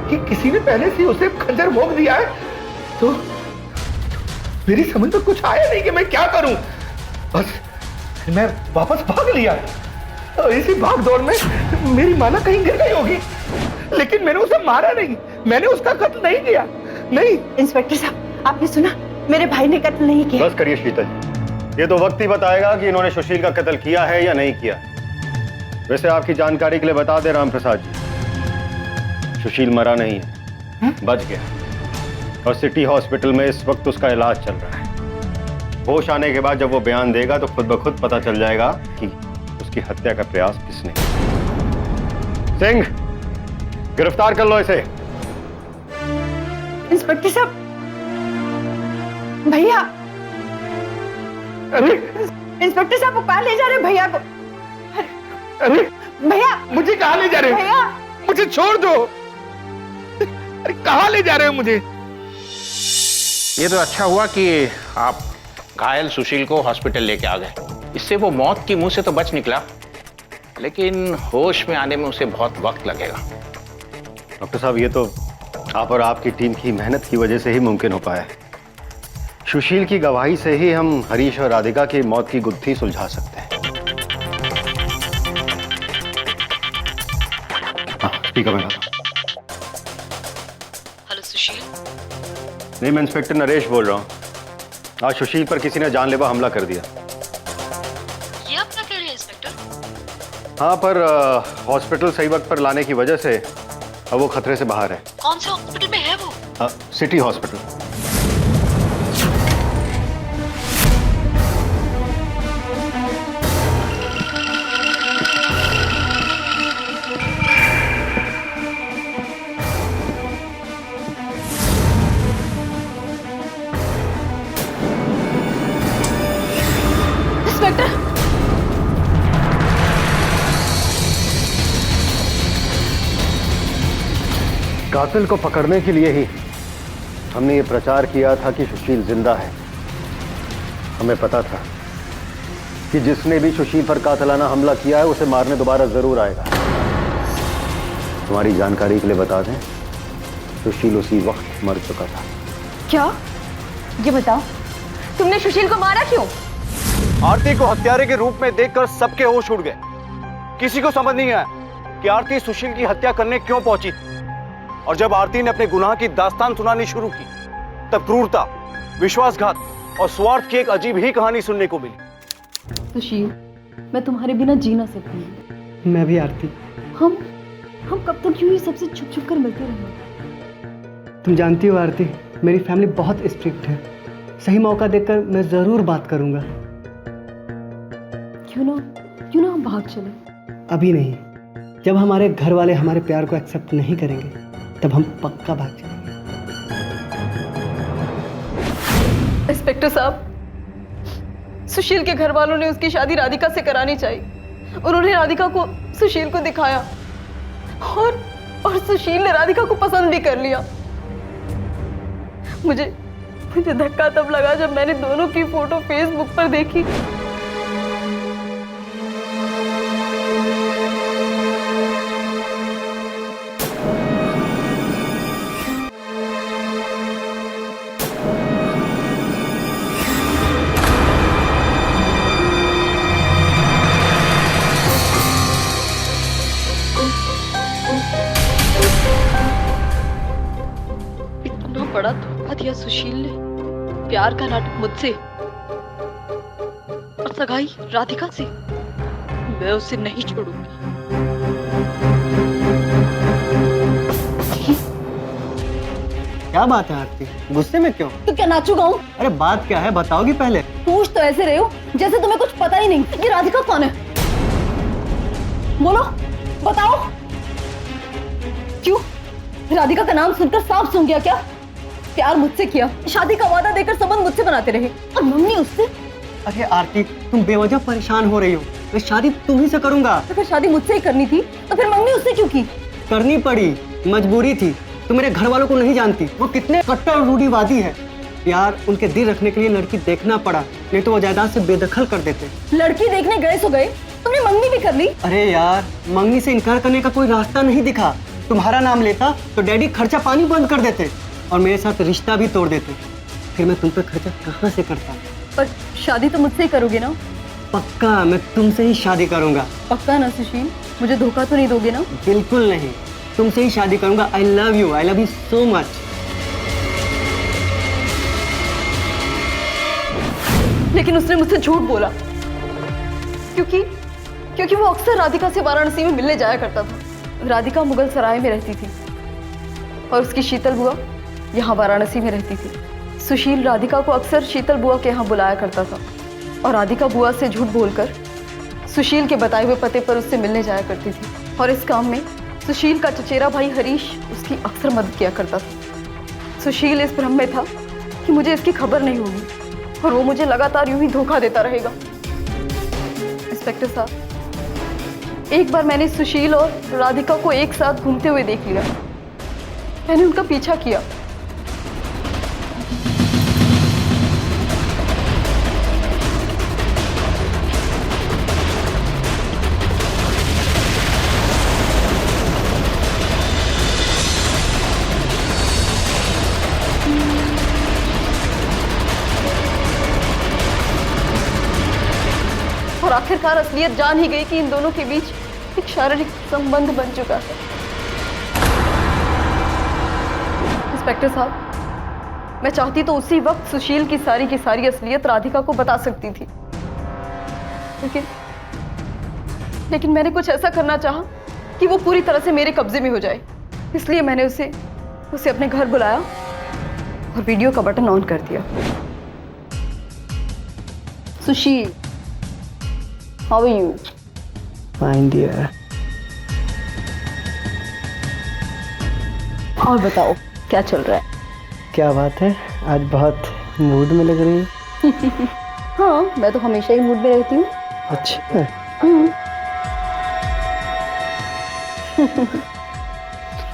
कि किसी ने पहले से उसे खंजर भोंक दिया है तो मेरी समझ में कुछ आया नहीं कि मैं क्या करूं। बस मैं वापस भाग लिया और इसी भाग दौड़ में मेरी माला कहीं गिर गई होगी, लेकिन मैंने उसे मारा नहीं, मैंने उसका कत्ल नहीं किया। नहीं। इंस्पेक्टर साहब, आपने सुना? मेरे भाई ने कत्ल नहीं किया। बस करिए शीतल, ये तो वक्त ही बताएगा कि इन्होंने सुशील का कत्ल किया है या नहीं किया। वैसे आपकी जानकारी के लिए बता दे राम प्रसाद जी, सुशील मरा नहीं है, बच गया और सिटी हॉस्पिटल में इस वक्त उसका इलाज चल रहा है। होश आने के बाद जब वो बयान देगा तो खुद ब खुद पता चल जाएगा कि उसकी हत्या का प्रयास किसने किया। सिंह, गिरफ्तार कर लो इसे। इंस्पेक्टर साहब, भैया, अरे इंस्पेक्टर साहब, वो कहाँ ले जा रहे हैं भैया को? अरे भैया, मुझे कहाँ ले जा रहे हो? भैया, मुझे छोड़ दो। अरे कहाँ ले जा रहे हो मुझे? ये तो अच्छा हुआ कि आप घायल सुशील को हॉस्पिटल लेके आ गए, इससे वो मौत की मुंह से तो बच निकला, लेकिन होश में आने में उसे बहुत वक्त लगेगा। डॉक्टर साहब, ये तो आप और आपकी टीम की मेहनत की वजह से ही मुमकिन हो पाया। सुशील की गवाही से ही हम हरीश और राधिका की मौत की गुत्थी सुलझा सकते हैं। स्पीकर में हेलो सुशील। नहीं, मैं इंस्पेक्टर नरेश बोल रहा हूँ। आज सुशील पर किसी ने जानलेवा हमला कर दिया। ये आप क्या कह रहे हैं इंस्पेक्टर? हाँ, पर हॉस्पिटल सही वक्त पर लाने की वजह से अब वो खतरे से बाहर है। कौन से हॉस्पिटल में है वो? City hospital. कातिल को पकड़ने के लिए ही हमने ये प्रचार किया था कि सुशील जिंदा है। हमें पता था कि जिसने भी सुशील पर कातिलाना हमला किया है उसे मारने दोबारा जरूर आएगा। तुम्हारी जानकारी के लिए बता दें, सुशील उसी वक्त मर चुका था। क्या? ये बताओ, तुमने सुशील को मारा क्यों? आरती को हत्यारे के रूप में देखकर सबके होश उड़ गए। किसी को समझ नहीं आया कि आरती सुशील की हत्या करने क्यों पहुंची थी। और जब आरती ने अपने गुनाह की दास्तान सुनानी शुरू की, तब क्रूरता, विश्वासघात और स्वार्थ की एक अजीब ही कहानी सुनने को मिली। सुशील, मैं तुम्हारे बिना जी ना सकती। मैं भी आरती। हम कब तक यूं ही सबसे छुप छुप कर मिलते रहेंगे? तुम जानती हो आरती, मेरी फैमिली बहुत स्ट्रिक्ट है। सही मौका देखकर मैं जरूर बात करूंगा। क्यों ना हम भाग चले? अभी नहीं, जब हमारे घर वाले हमारे प्यार को एक्सेप्ट नहीं करेंगे तब हम पक्का भाग जाएंगे। इंस्पेक्टर साहब, सुशील के घर वालों ने उसकी शादी राधिका से करानी चाहिए। उन्होंने राधिका को सुशील को दिखाया और सुशील ने राधिका को पसंद भी कर लिया। मुझे धक्का तब लगा जब मैंने दोनों की फोटो फेसबुक पर देखी। बड़ा धोखा दिया सुशील ने। प्यार का नाटक मुझसे और सगाई राधिका से। मैं उसे नहीं छोड़ूंगी। क्या बात है आरती, गुस्से में क्यों? तो क्या नाचू गाऊं? अरे बात क्या है बताओगी पहले। पूछ तो ऐसे रहे हो जैसे तुम्हें कुछ पता ही नहीं। ये राधिका कौन है? बोलो, बताओ। क्यों? राधिका का नाम सुनकर सांप सूंघ गया क्या? प्यार मुझसे किया, शादी का वादा देकर संबंध मुझसे बनाते रहे और मम्मी उससे। अरे आरती, तुम बेवजह परेशान हो रही हो। मैं शादी तुम्ही से करूंगा। तो फिर शादी मुझसे ही करनी थी, तो फिर मम्मी उससे क्यों की? करनी पड़ी, मजबूरी थी। तुम मेरे घर वालों को नहीं जानती, वो कितने कट्टर और रूढ़िवादी है। यार, उनके दिल रखने के लिए लड़की देखना पड़ा, नहीं तो वो जायदाद से बेदखल कर देते। लड़की देखने गए सो गए, तुमने मंगनी भी कर ली। अरे यार, मंगनी से इनकार करने का कोई रास्ता नहीं दिखा। तुम्हारा नाम लेता तो डैडी खर्चा पानी बंद कर देते और मेरे साथ रिश्ता भी तोड़ देते। फिर मैं तुम पे खर्चा कहाँ से करता? पर शादी तो मुझसे ही करोगे ना? पक्का, मैं तुमसे ही शादी करूंगा। पक्का ना सुशील? मुझे धोखा तो नहीं दोगे ना? बिल्कुल नहीं, तुमसे ही शादी करूंगा। I love you so much. लेकिन उसने मुझसे झूठ बोला, क्योंकि वो अक्सर राधिका से वाराणसी में मिलने जाया करता था। राधिका मुगल सराय में रहती थी और उसकी शीतल बुआ यहाँ वाराणसी में रहती थी। सुशील राधिका को अक्सर शीतल बुआ के यहाँ बुलाया करता था और राधिका बुआ से झूठ बोलकर सुशील के बताए हुए पते पर उससे मिलने जाया करती थी। और इस काम में सुशील का चचेरा भाई हरीश उसकी अक्सर मदद किया करता था। सुशील इस भ्रम में था कि मुझे इसकी खबर नहीं होगी और वो मुझे लगातार यूं ही धोखा देता रहेगा। इंस्पेक्टर साहब, एक बार मैंने सुशील और राधिका को एक साथ घूमते हुए देख लिया। मैंने उनका पीछा किया। और आखिरकार असलियत जान ही गई कि इन दोनों के बीच एक शारीरिक संबंध बन चुका है। इंस्पेक्टर साहब, मैं चाहती तो उसी वक्त सुशील की सारी असलियत राधिका को बता सकती थी, लेकिन मैंने कुछ ऐसा करना चाहा कि वो पूरी तरह से मेरे कब्जे में हो जाए। इसलिए मैंने उसे अपने घर बुलाया और वीडियो का बटन ऑन कर दिया। Sushil, how are you? Fine dear. और बताओ, क्या चल रहा है? क्या बात है, आज बहुत मूड में लग रही है। हाँ, मैं तो हमेशा ही मूड में रहती हूँ। अच्छा।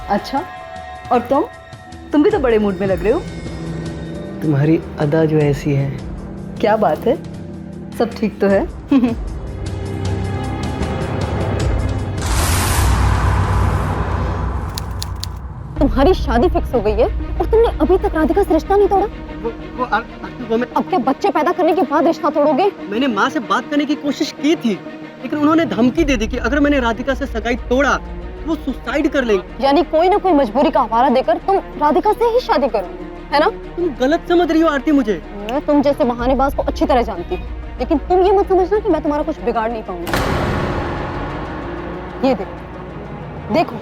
अच्छा, और तुम भी तो बड़े मूड में लग रहे हो। तुम्हारी अदा जो ऐसी है। क्या बात है, सब ठीक तो है? तुम्हारी शादी फिक्स हो गई है और तुमने अभी तक राधिका से रिश्ता नहीं तोड़ा। अब क्या बच्चे पैदा करने के बाद रिश्ता तोड़ोगे? मैंने माँ से बात करने की कोशिश की थी, लेकिन उन्होंने धमकी दे दी कि अगर मैंने राधिका से सगाई तोड़ा वो सुसाइड कर लेंगे। यानी कोई ना कोई मजबूरी का सहारा देकर तुम राधिका से ही शादी करो, है ना? तुम गलत समझ रही हो आरती मुझे। मैं तुम जैसे बहानेबाज को अच्छी तरह जानती हूँ, लेकिन तुम ये मत समझना कि मैं तुम्हारा कुछ बिगाड़ नहीं पाऊंगी। ये देखो देखो,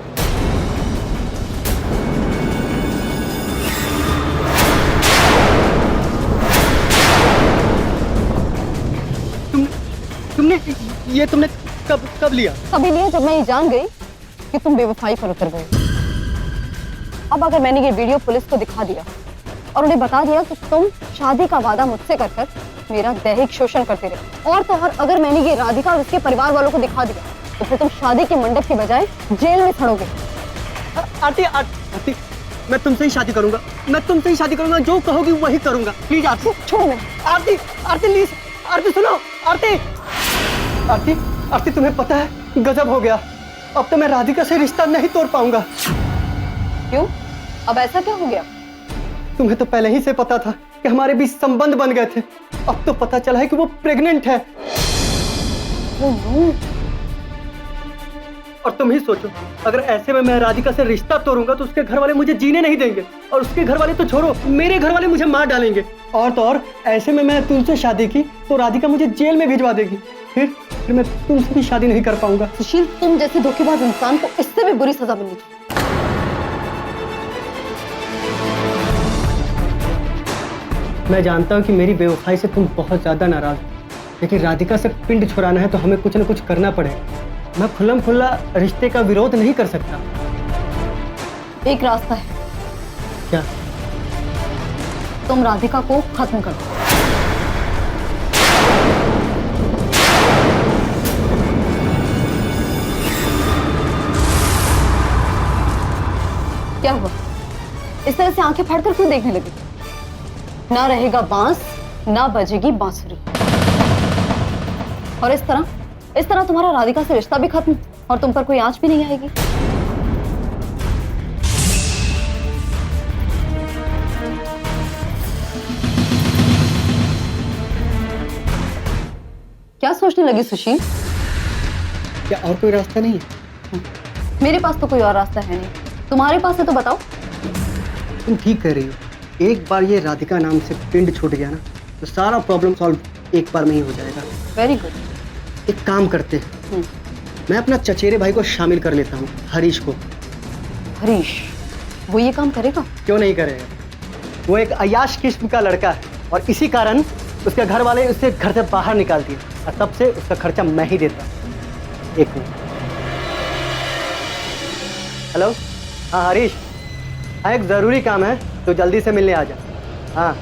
तुमने कब लिया? तभी लिया जब मैं ये जान गई कि तुम बेवफाई पर उतर गए। अब अगर मैंने ये वीडियो पुलिस को दिखा दिया और उन्हें बता दिया कि तुम शादी का वादा मुझसे कर मेरा दैहिक शोषण करते रहे, और तो और अगर मैंने ये राधिका और उसके परिवार वालों को दिखा दिया तो फिर तुम शादी के मंडप के बजाय जेल में सड़ोगे। आरती, मैं तुमसे ही शादी करूंगा, मैं तुमसे ही शादी करूंगा, जो कहोगी वही करूंगा। प्लीज आरती छोड़ मैं। आरती प्लीज, आरती सुनो, आरती तुम्हें पता है गजब हो गया, अब तो मैं राधिका से रिश्ता नहीं तोड़ पाऊंगा। क्यों? अब ऐसा क्या हो गया? तुम्हें तो पहले ही से पता था कि हमारे बीच संबंध बन गए थे, अब तो पता चला है कि वो प्रेग्नेंट है। और तुम ही सोचो, अगर ऐसे में मैं राधिका से रिश्ता तोड़ूंगा तो उसके घर वाले मुझे जीने नहीं देंगे, और उसके घर वाले तो छोड़ो, मेरे घर वाले मुझे मार डालेंगे। और तो और ऐसे में मैं तुमसे शादी की तो राधिका मुझे जेल में भिजवा देगी, फिर मैं तुमसे भी शादी नहीं कर पाऊंगा। सुशील, तुम जैसे धोखेबाज इंसान को इससे भी बुरी सजा मिलनी चाहिए। मैं जानता हूँ कि मेरी बेवफाई से तुम बहुत ज्यादा नाराज हो, लेकिन राधिका से पिंड छुड़ाना है तो हमें कुछ न कुछ करना पड़ेगा। मैं खुल्लम खुल्ला रिश्ते का विरोध नहीं कर सकता। एक रास्ता है। क्या? तुम राधिका को खत्म कर दो। क्या हुआ? इस तरह से आंखें फाड़कर क्यों देखने लगे? ना रहेगा बांस, ना बजेगी बांसुरी। और इस तरह तुम्हारा राधिका से रिश्ता भी खत्म, और तुम पर कोई आंच भी नहीं आएगी। क्या सोचने लगी सुशील? क्या और कोई रास्ता नहीं है? मेरे पास तो कोई और रास्ता है नहीं, तुम्हारे पास है तो बताओ। तुम ठीक कह रही हो, एक बार ये राधिका नाम से पिंड छूट गया ना तो सारा प्रॉब्लम सॉल्व एक बार में ही हो जाएगा। Very good. एक काम करते हैं, मैं अपना चचेरे भाई को शामिल कर लेता हूँ, हरीश को। हरीश? वो ये काम करेगा? क्यों नहीं करेगा, वो एक अयाश किस्म का लड़का है, और इसी कारण उसके घर वाले उसे घर से बाहर निकाल दिए, और तब से उसका खर्चा मैं ही देता हूँ। एक मिनट। हेलो, हाँ हरीश, हाँ एक जरूरी काम है तो जल्दी से मिलने आ जा। हाँ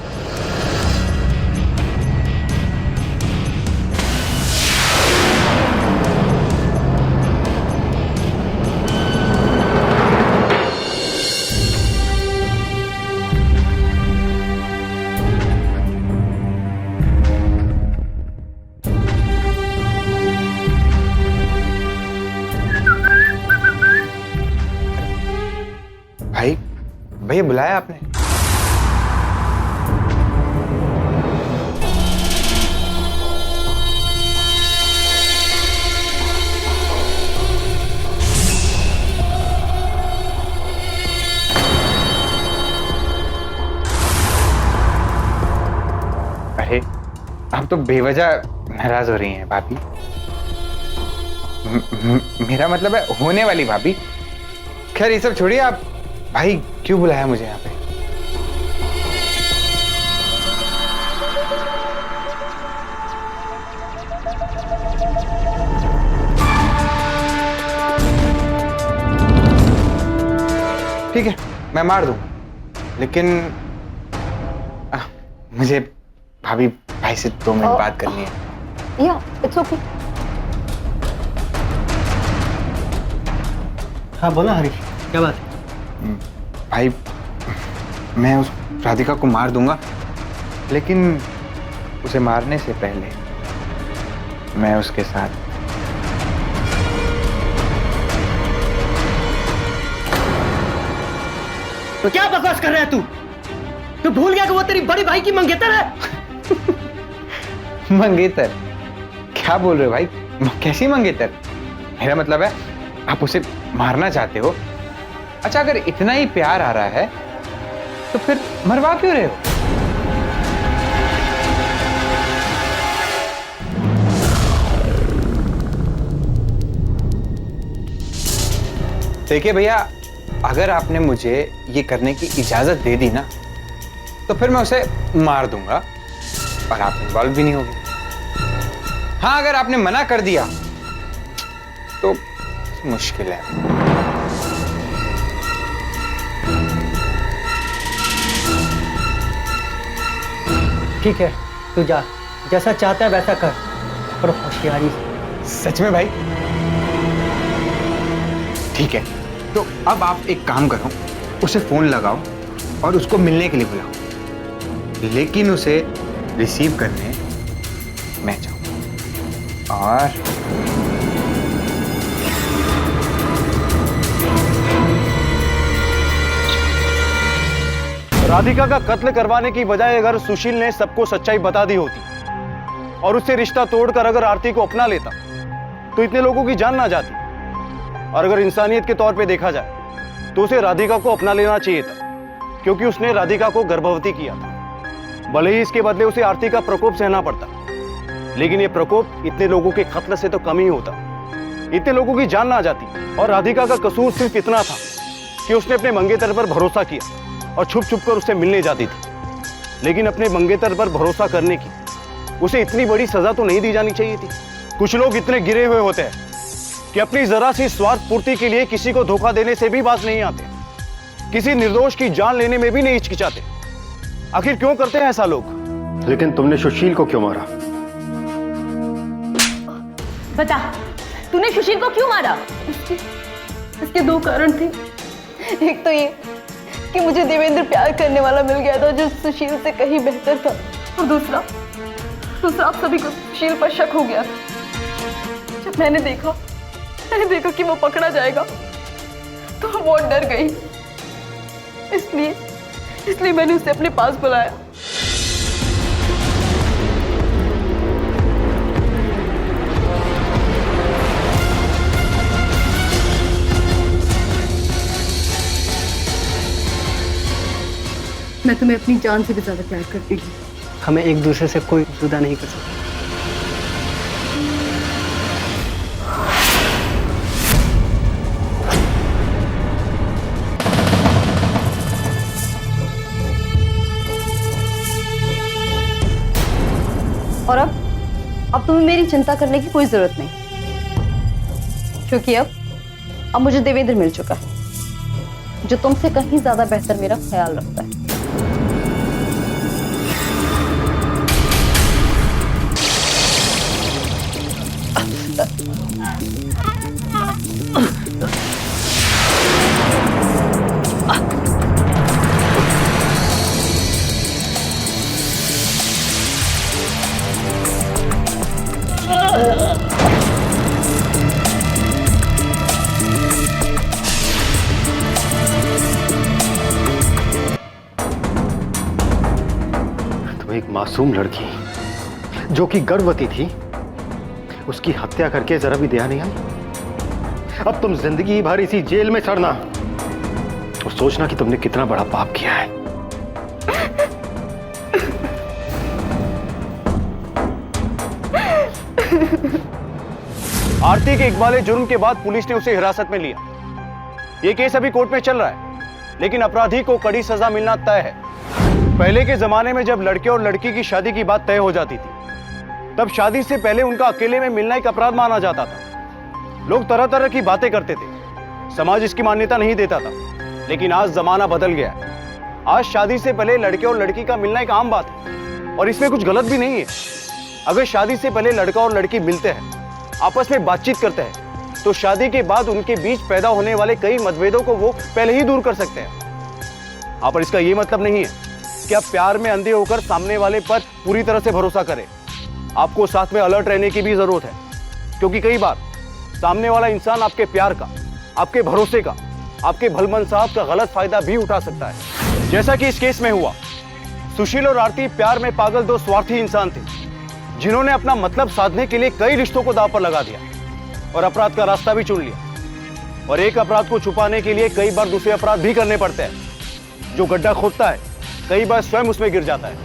भैया बुलाया आपने? अरे आप तो बेवजह नाराज हो रही हैं भाभी। मेरा मतलब है होने वाली भाभी। खैर ये सब छोड़िए, आप भाई क्यों बुलाया मुझे यहाँ पे? ठीक है, मैं मार दूं, लेकिन मुझे भाभी भाई से 2 मिनट बात करनी है। या इट्स ओके। हाँ बोला हरीश, क्या बात? भाई मैं उस राधिका को मार दूंगा, लेकिन उसे मारने से पहले मैं उसके साथ तो क्या बकवास कर रहा है तू? तू भूल गया कि वो तेरी बड़ी भाई की मंगेतर है? मंगेतर? क्या बोल रहे हो भाई? कैसी मंगेतर? मेरा मतलब है आप उसे मारना चाहते हो। अच्छा, अगर इतना ही प्यार आ रहा है तो फिर मरवा क्यों रहे हो? देखिए भैया, अगर आपने मुझे ये करने की इजाजत दे दी ना तो फिर मैं उसे मार दूंगा और आप इन्वॉल्व भी नहीं होगे। हाँ, अगर आपने मना कर दिया तो मुश्किल है। ठीक है, तू जा, जैसा चाहता है वैसा कर, पर होशियारी से। सच में भाई? ठीक है, तो अब आप एक काम करो, उसे फोन लगाओ और उसको मिलने के लिए बुलाओ, लेकिन उसे रिसीव करने मैं जाऊं। और राधिका का कत्ल करवाने की बजाय अगर सुशील ने सबको सच्चाई बता दी होती और उससे रिश्ता तोड़कर अगर आरती को अपना लेता तो इतने लोगों की जान ना जाती। और अगर इंसानियत के तौर पे देखा जाए तो उसे राधिका को अपना लेना चाहिए था, क्योंकि उसने राधिका को गर्भवती किया था। भले ही इसके बदले उसे आरती का प्रकोप सहना पड़ता, लेकिन यह प्रकोप इतने लोगों के कत्ल से तो कम ही होता, इतने लोगों की जान ना जाती। और राधिका का कसूर सिर्फ इतना था कि उसने अपने मंगेतर पर भरोसा किया और छुप छुप कर उससे मिलने जाती थी। लेकिन अपने मंगेतर पर भरोसा करने की उसे इतनी बड़ी सजा तो नहीं दी जानी चाहिए थी। कुछ लोग इतने गिरे हुए होते हैं कि अपनी जरा सी स्वार्थ पूर्ति के लिए किसी को धोखा देने से भी बाज नहीं आते, किसी निर्दोष की जान लेने में भी नहीं हिचकिचाते। आखिर क्यों करते हैं ऐसा लोग? लेकिन तुमने सुशील को क्यों मारा? बता, तूने सुशील को क्यों मारा? इसके दो कारण थे। एक तो ये कि मुझे देवेंद्र प्यार करने वाला मिल गया था जो सुशील से कहीं बेहतर था, और दूसरा आप सभी को सुशील पर शक हो गया। जब मैंने देखा कि वो पकड़ा जाएगा तो मैं बहुत डर गई। इसलिए मैंने उसे अपने पास बुलाया। मैं तुम्हें अपनी जान से भी ज्यादा प्यार करती हूँ। हमें एक दूसरे से कोई जुदा नहीं कर सकता। और अब तुम्हें मेरी चिंता करने की कोई जरूरत नहीं, क्योंकि अब मुझे देवेंद्र मिल चुका है जो तुमसे कहीं ज्यादा बेहतर मेरा ख्याल रखता है। एक मासूम लड़की जो कि गर्भवती थी, उसकी हत्या करके जरा भी दया नहीं आई। अब तुम जिंदगी भर इसी जेल में सड़ना और सोचना कि तुमने कितना बड़ा पाप किया है। आरती के इकबाले जुर्म के बाद पुलिस ने उसे हिरासत में लिया। यह केस अभी कोर्ट में चल रहा है, लेकिन अपराधी को कड़ी सजा मिलना तय है। पहले के जमाने में जब लड़के और लड़की की शादी की बात तय हो जाती थी, तब शादी से पहले उनका अकेले में मिलना एक अपराध माना जाता था। लोग तरह तरह की बातें करते थे, समाज इसकी मान्यता नहीं देता था। लेकिन आज जमाना बदल गया है। आज शादी से पहले लड़के और लड़की का मिलना एक आम बात है और इसमें कुछ गलत भी नहीं है। अगर शादी से पहले लड़का और लड़की मिलते हैं, आपस में बातचीत करते हैं, तो शादी के बाद उनके बीच पैदा होने वाले कई मतभेदों को वो पहले ही दूर कर सकते हैं। हाँ, पर इसका ये मतलब नहीं है कि आप प्यार में अंधे होकर सामने वाले पर पूरी तरह से भरोसा करें। आपको साथ में अलर्ट रहने की भी जरूरत है, क्योंकि कई बार सामने वाला इंसान आपके प्यार का, आपके भरोसे का, आपके भलमनसाहब का गलत फायदा भी उठा सकता है। जैसा कि इस केस में हुआ, सुशील और आरती प्यार में पागल दो स्वार्थी इंसान थे, जिन्होंने अपना मतलब साधने के लिए कई रिश्तों को दांव पर लगा दिया और अपराध का रास्ता भी चुन लिया। और एक अपराध को छुपाने के लिए कई बार दूसरे अपराध भी करने पड़ते हैं। जो गड्ढा खोदता है कई बार स्वयं उसमें गिर जाता है।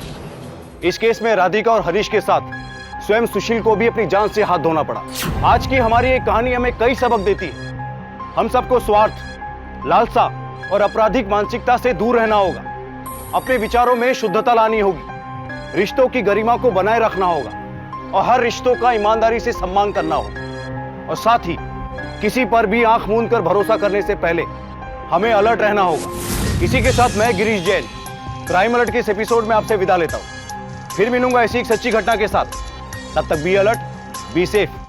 इस केस में राधिका और हरीश के साथ स्वयं सुशील को भी अपनी जान से हाथ धोना पड़ा। आज की हमारी ये कहानी हमें कई सबक देती है। हम सबको स्वार्थ, लालसा और आपराधिक मानसिकता से दूर रहना होगा। अपने विचारों में शुद्धता लानी होगी, रिश्तों की गरिमा को बनाए रखना होगा और हर रिश्तों का ईमानदारी से सम्मान करना होगा। और साथ ही किसी पर भी आंख मूंद कर भरोसा करने से पहले हमें अलर्ट रहना होगा। इसी के साथ मैं गिरीश जैन क्राइम अलर्ट के इस एपिसोड में आपसे विदा लेता हूं। फिर मिलूंगा ऐसी एक सच्ची घटना के साथ। तब तक बी अलर्ट, बी सेफ।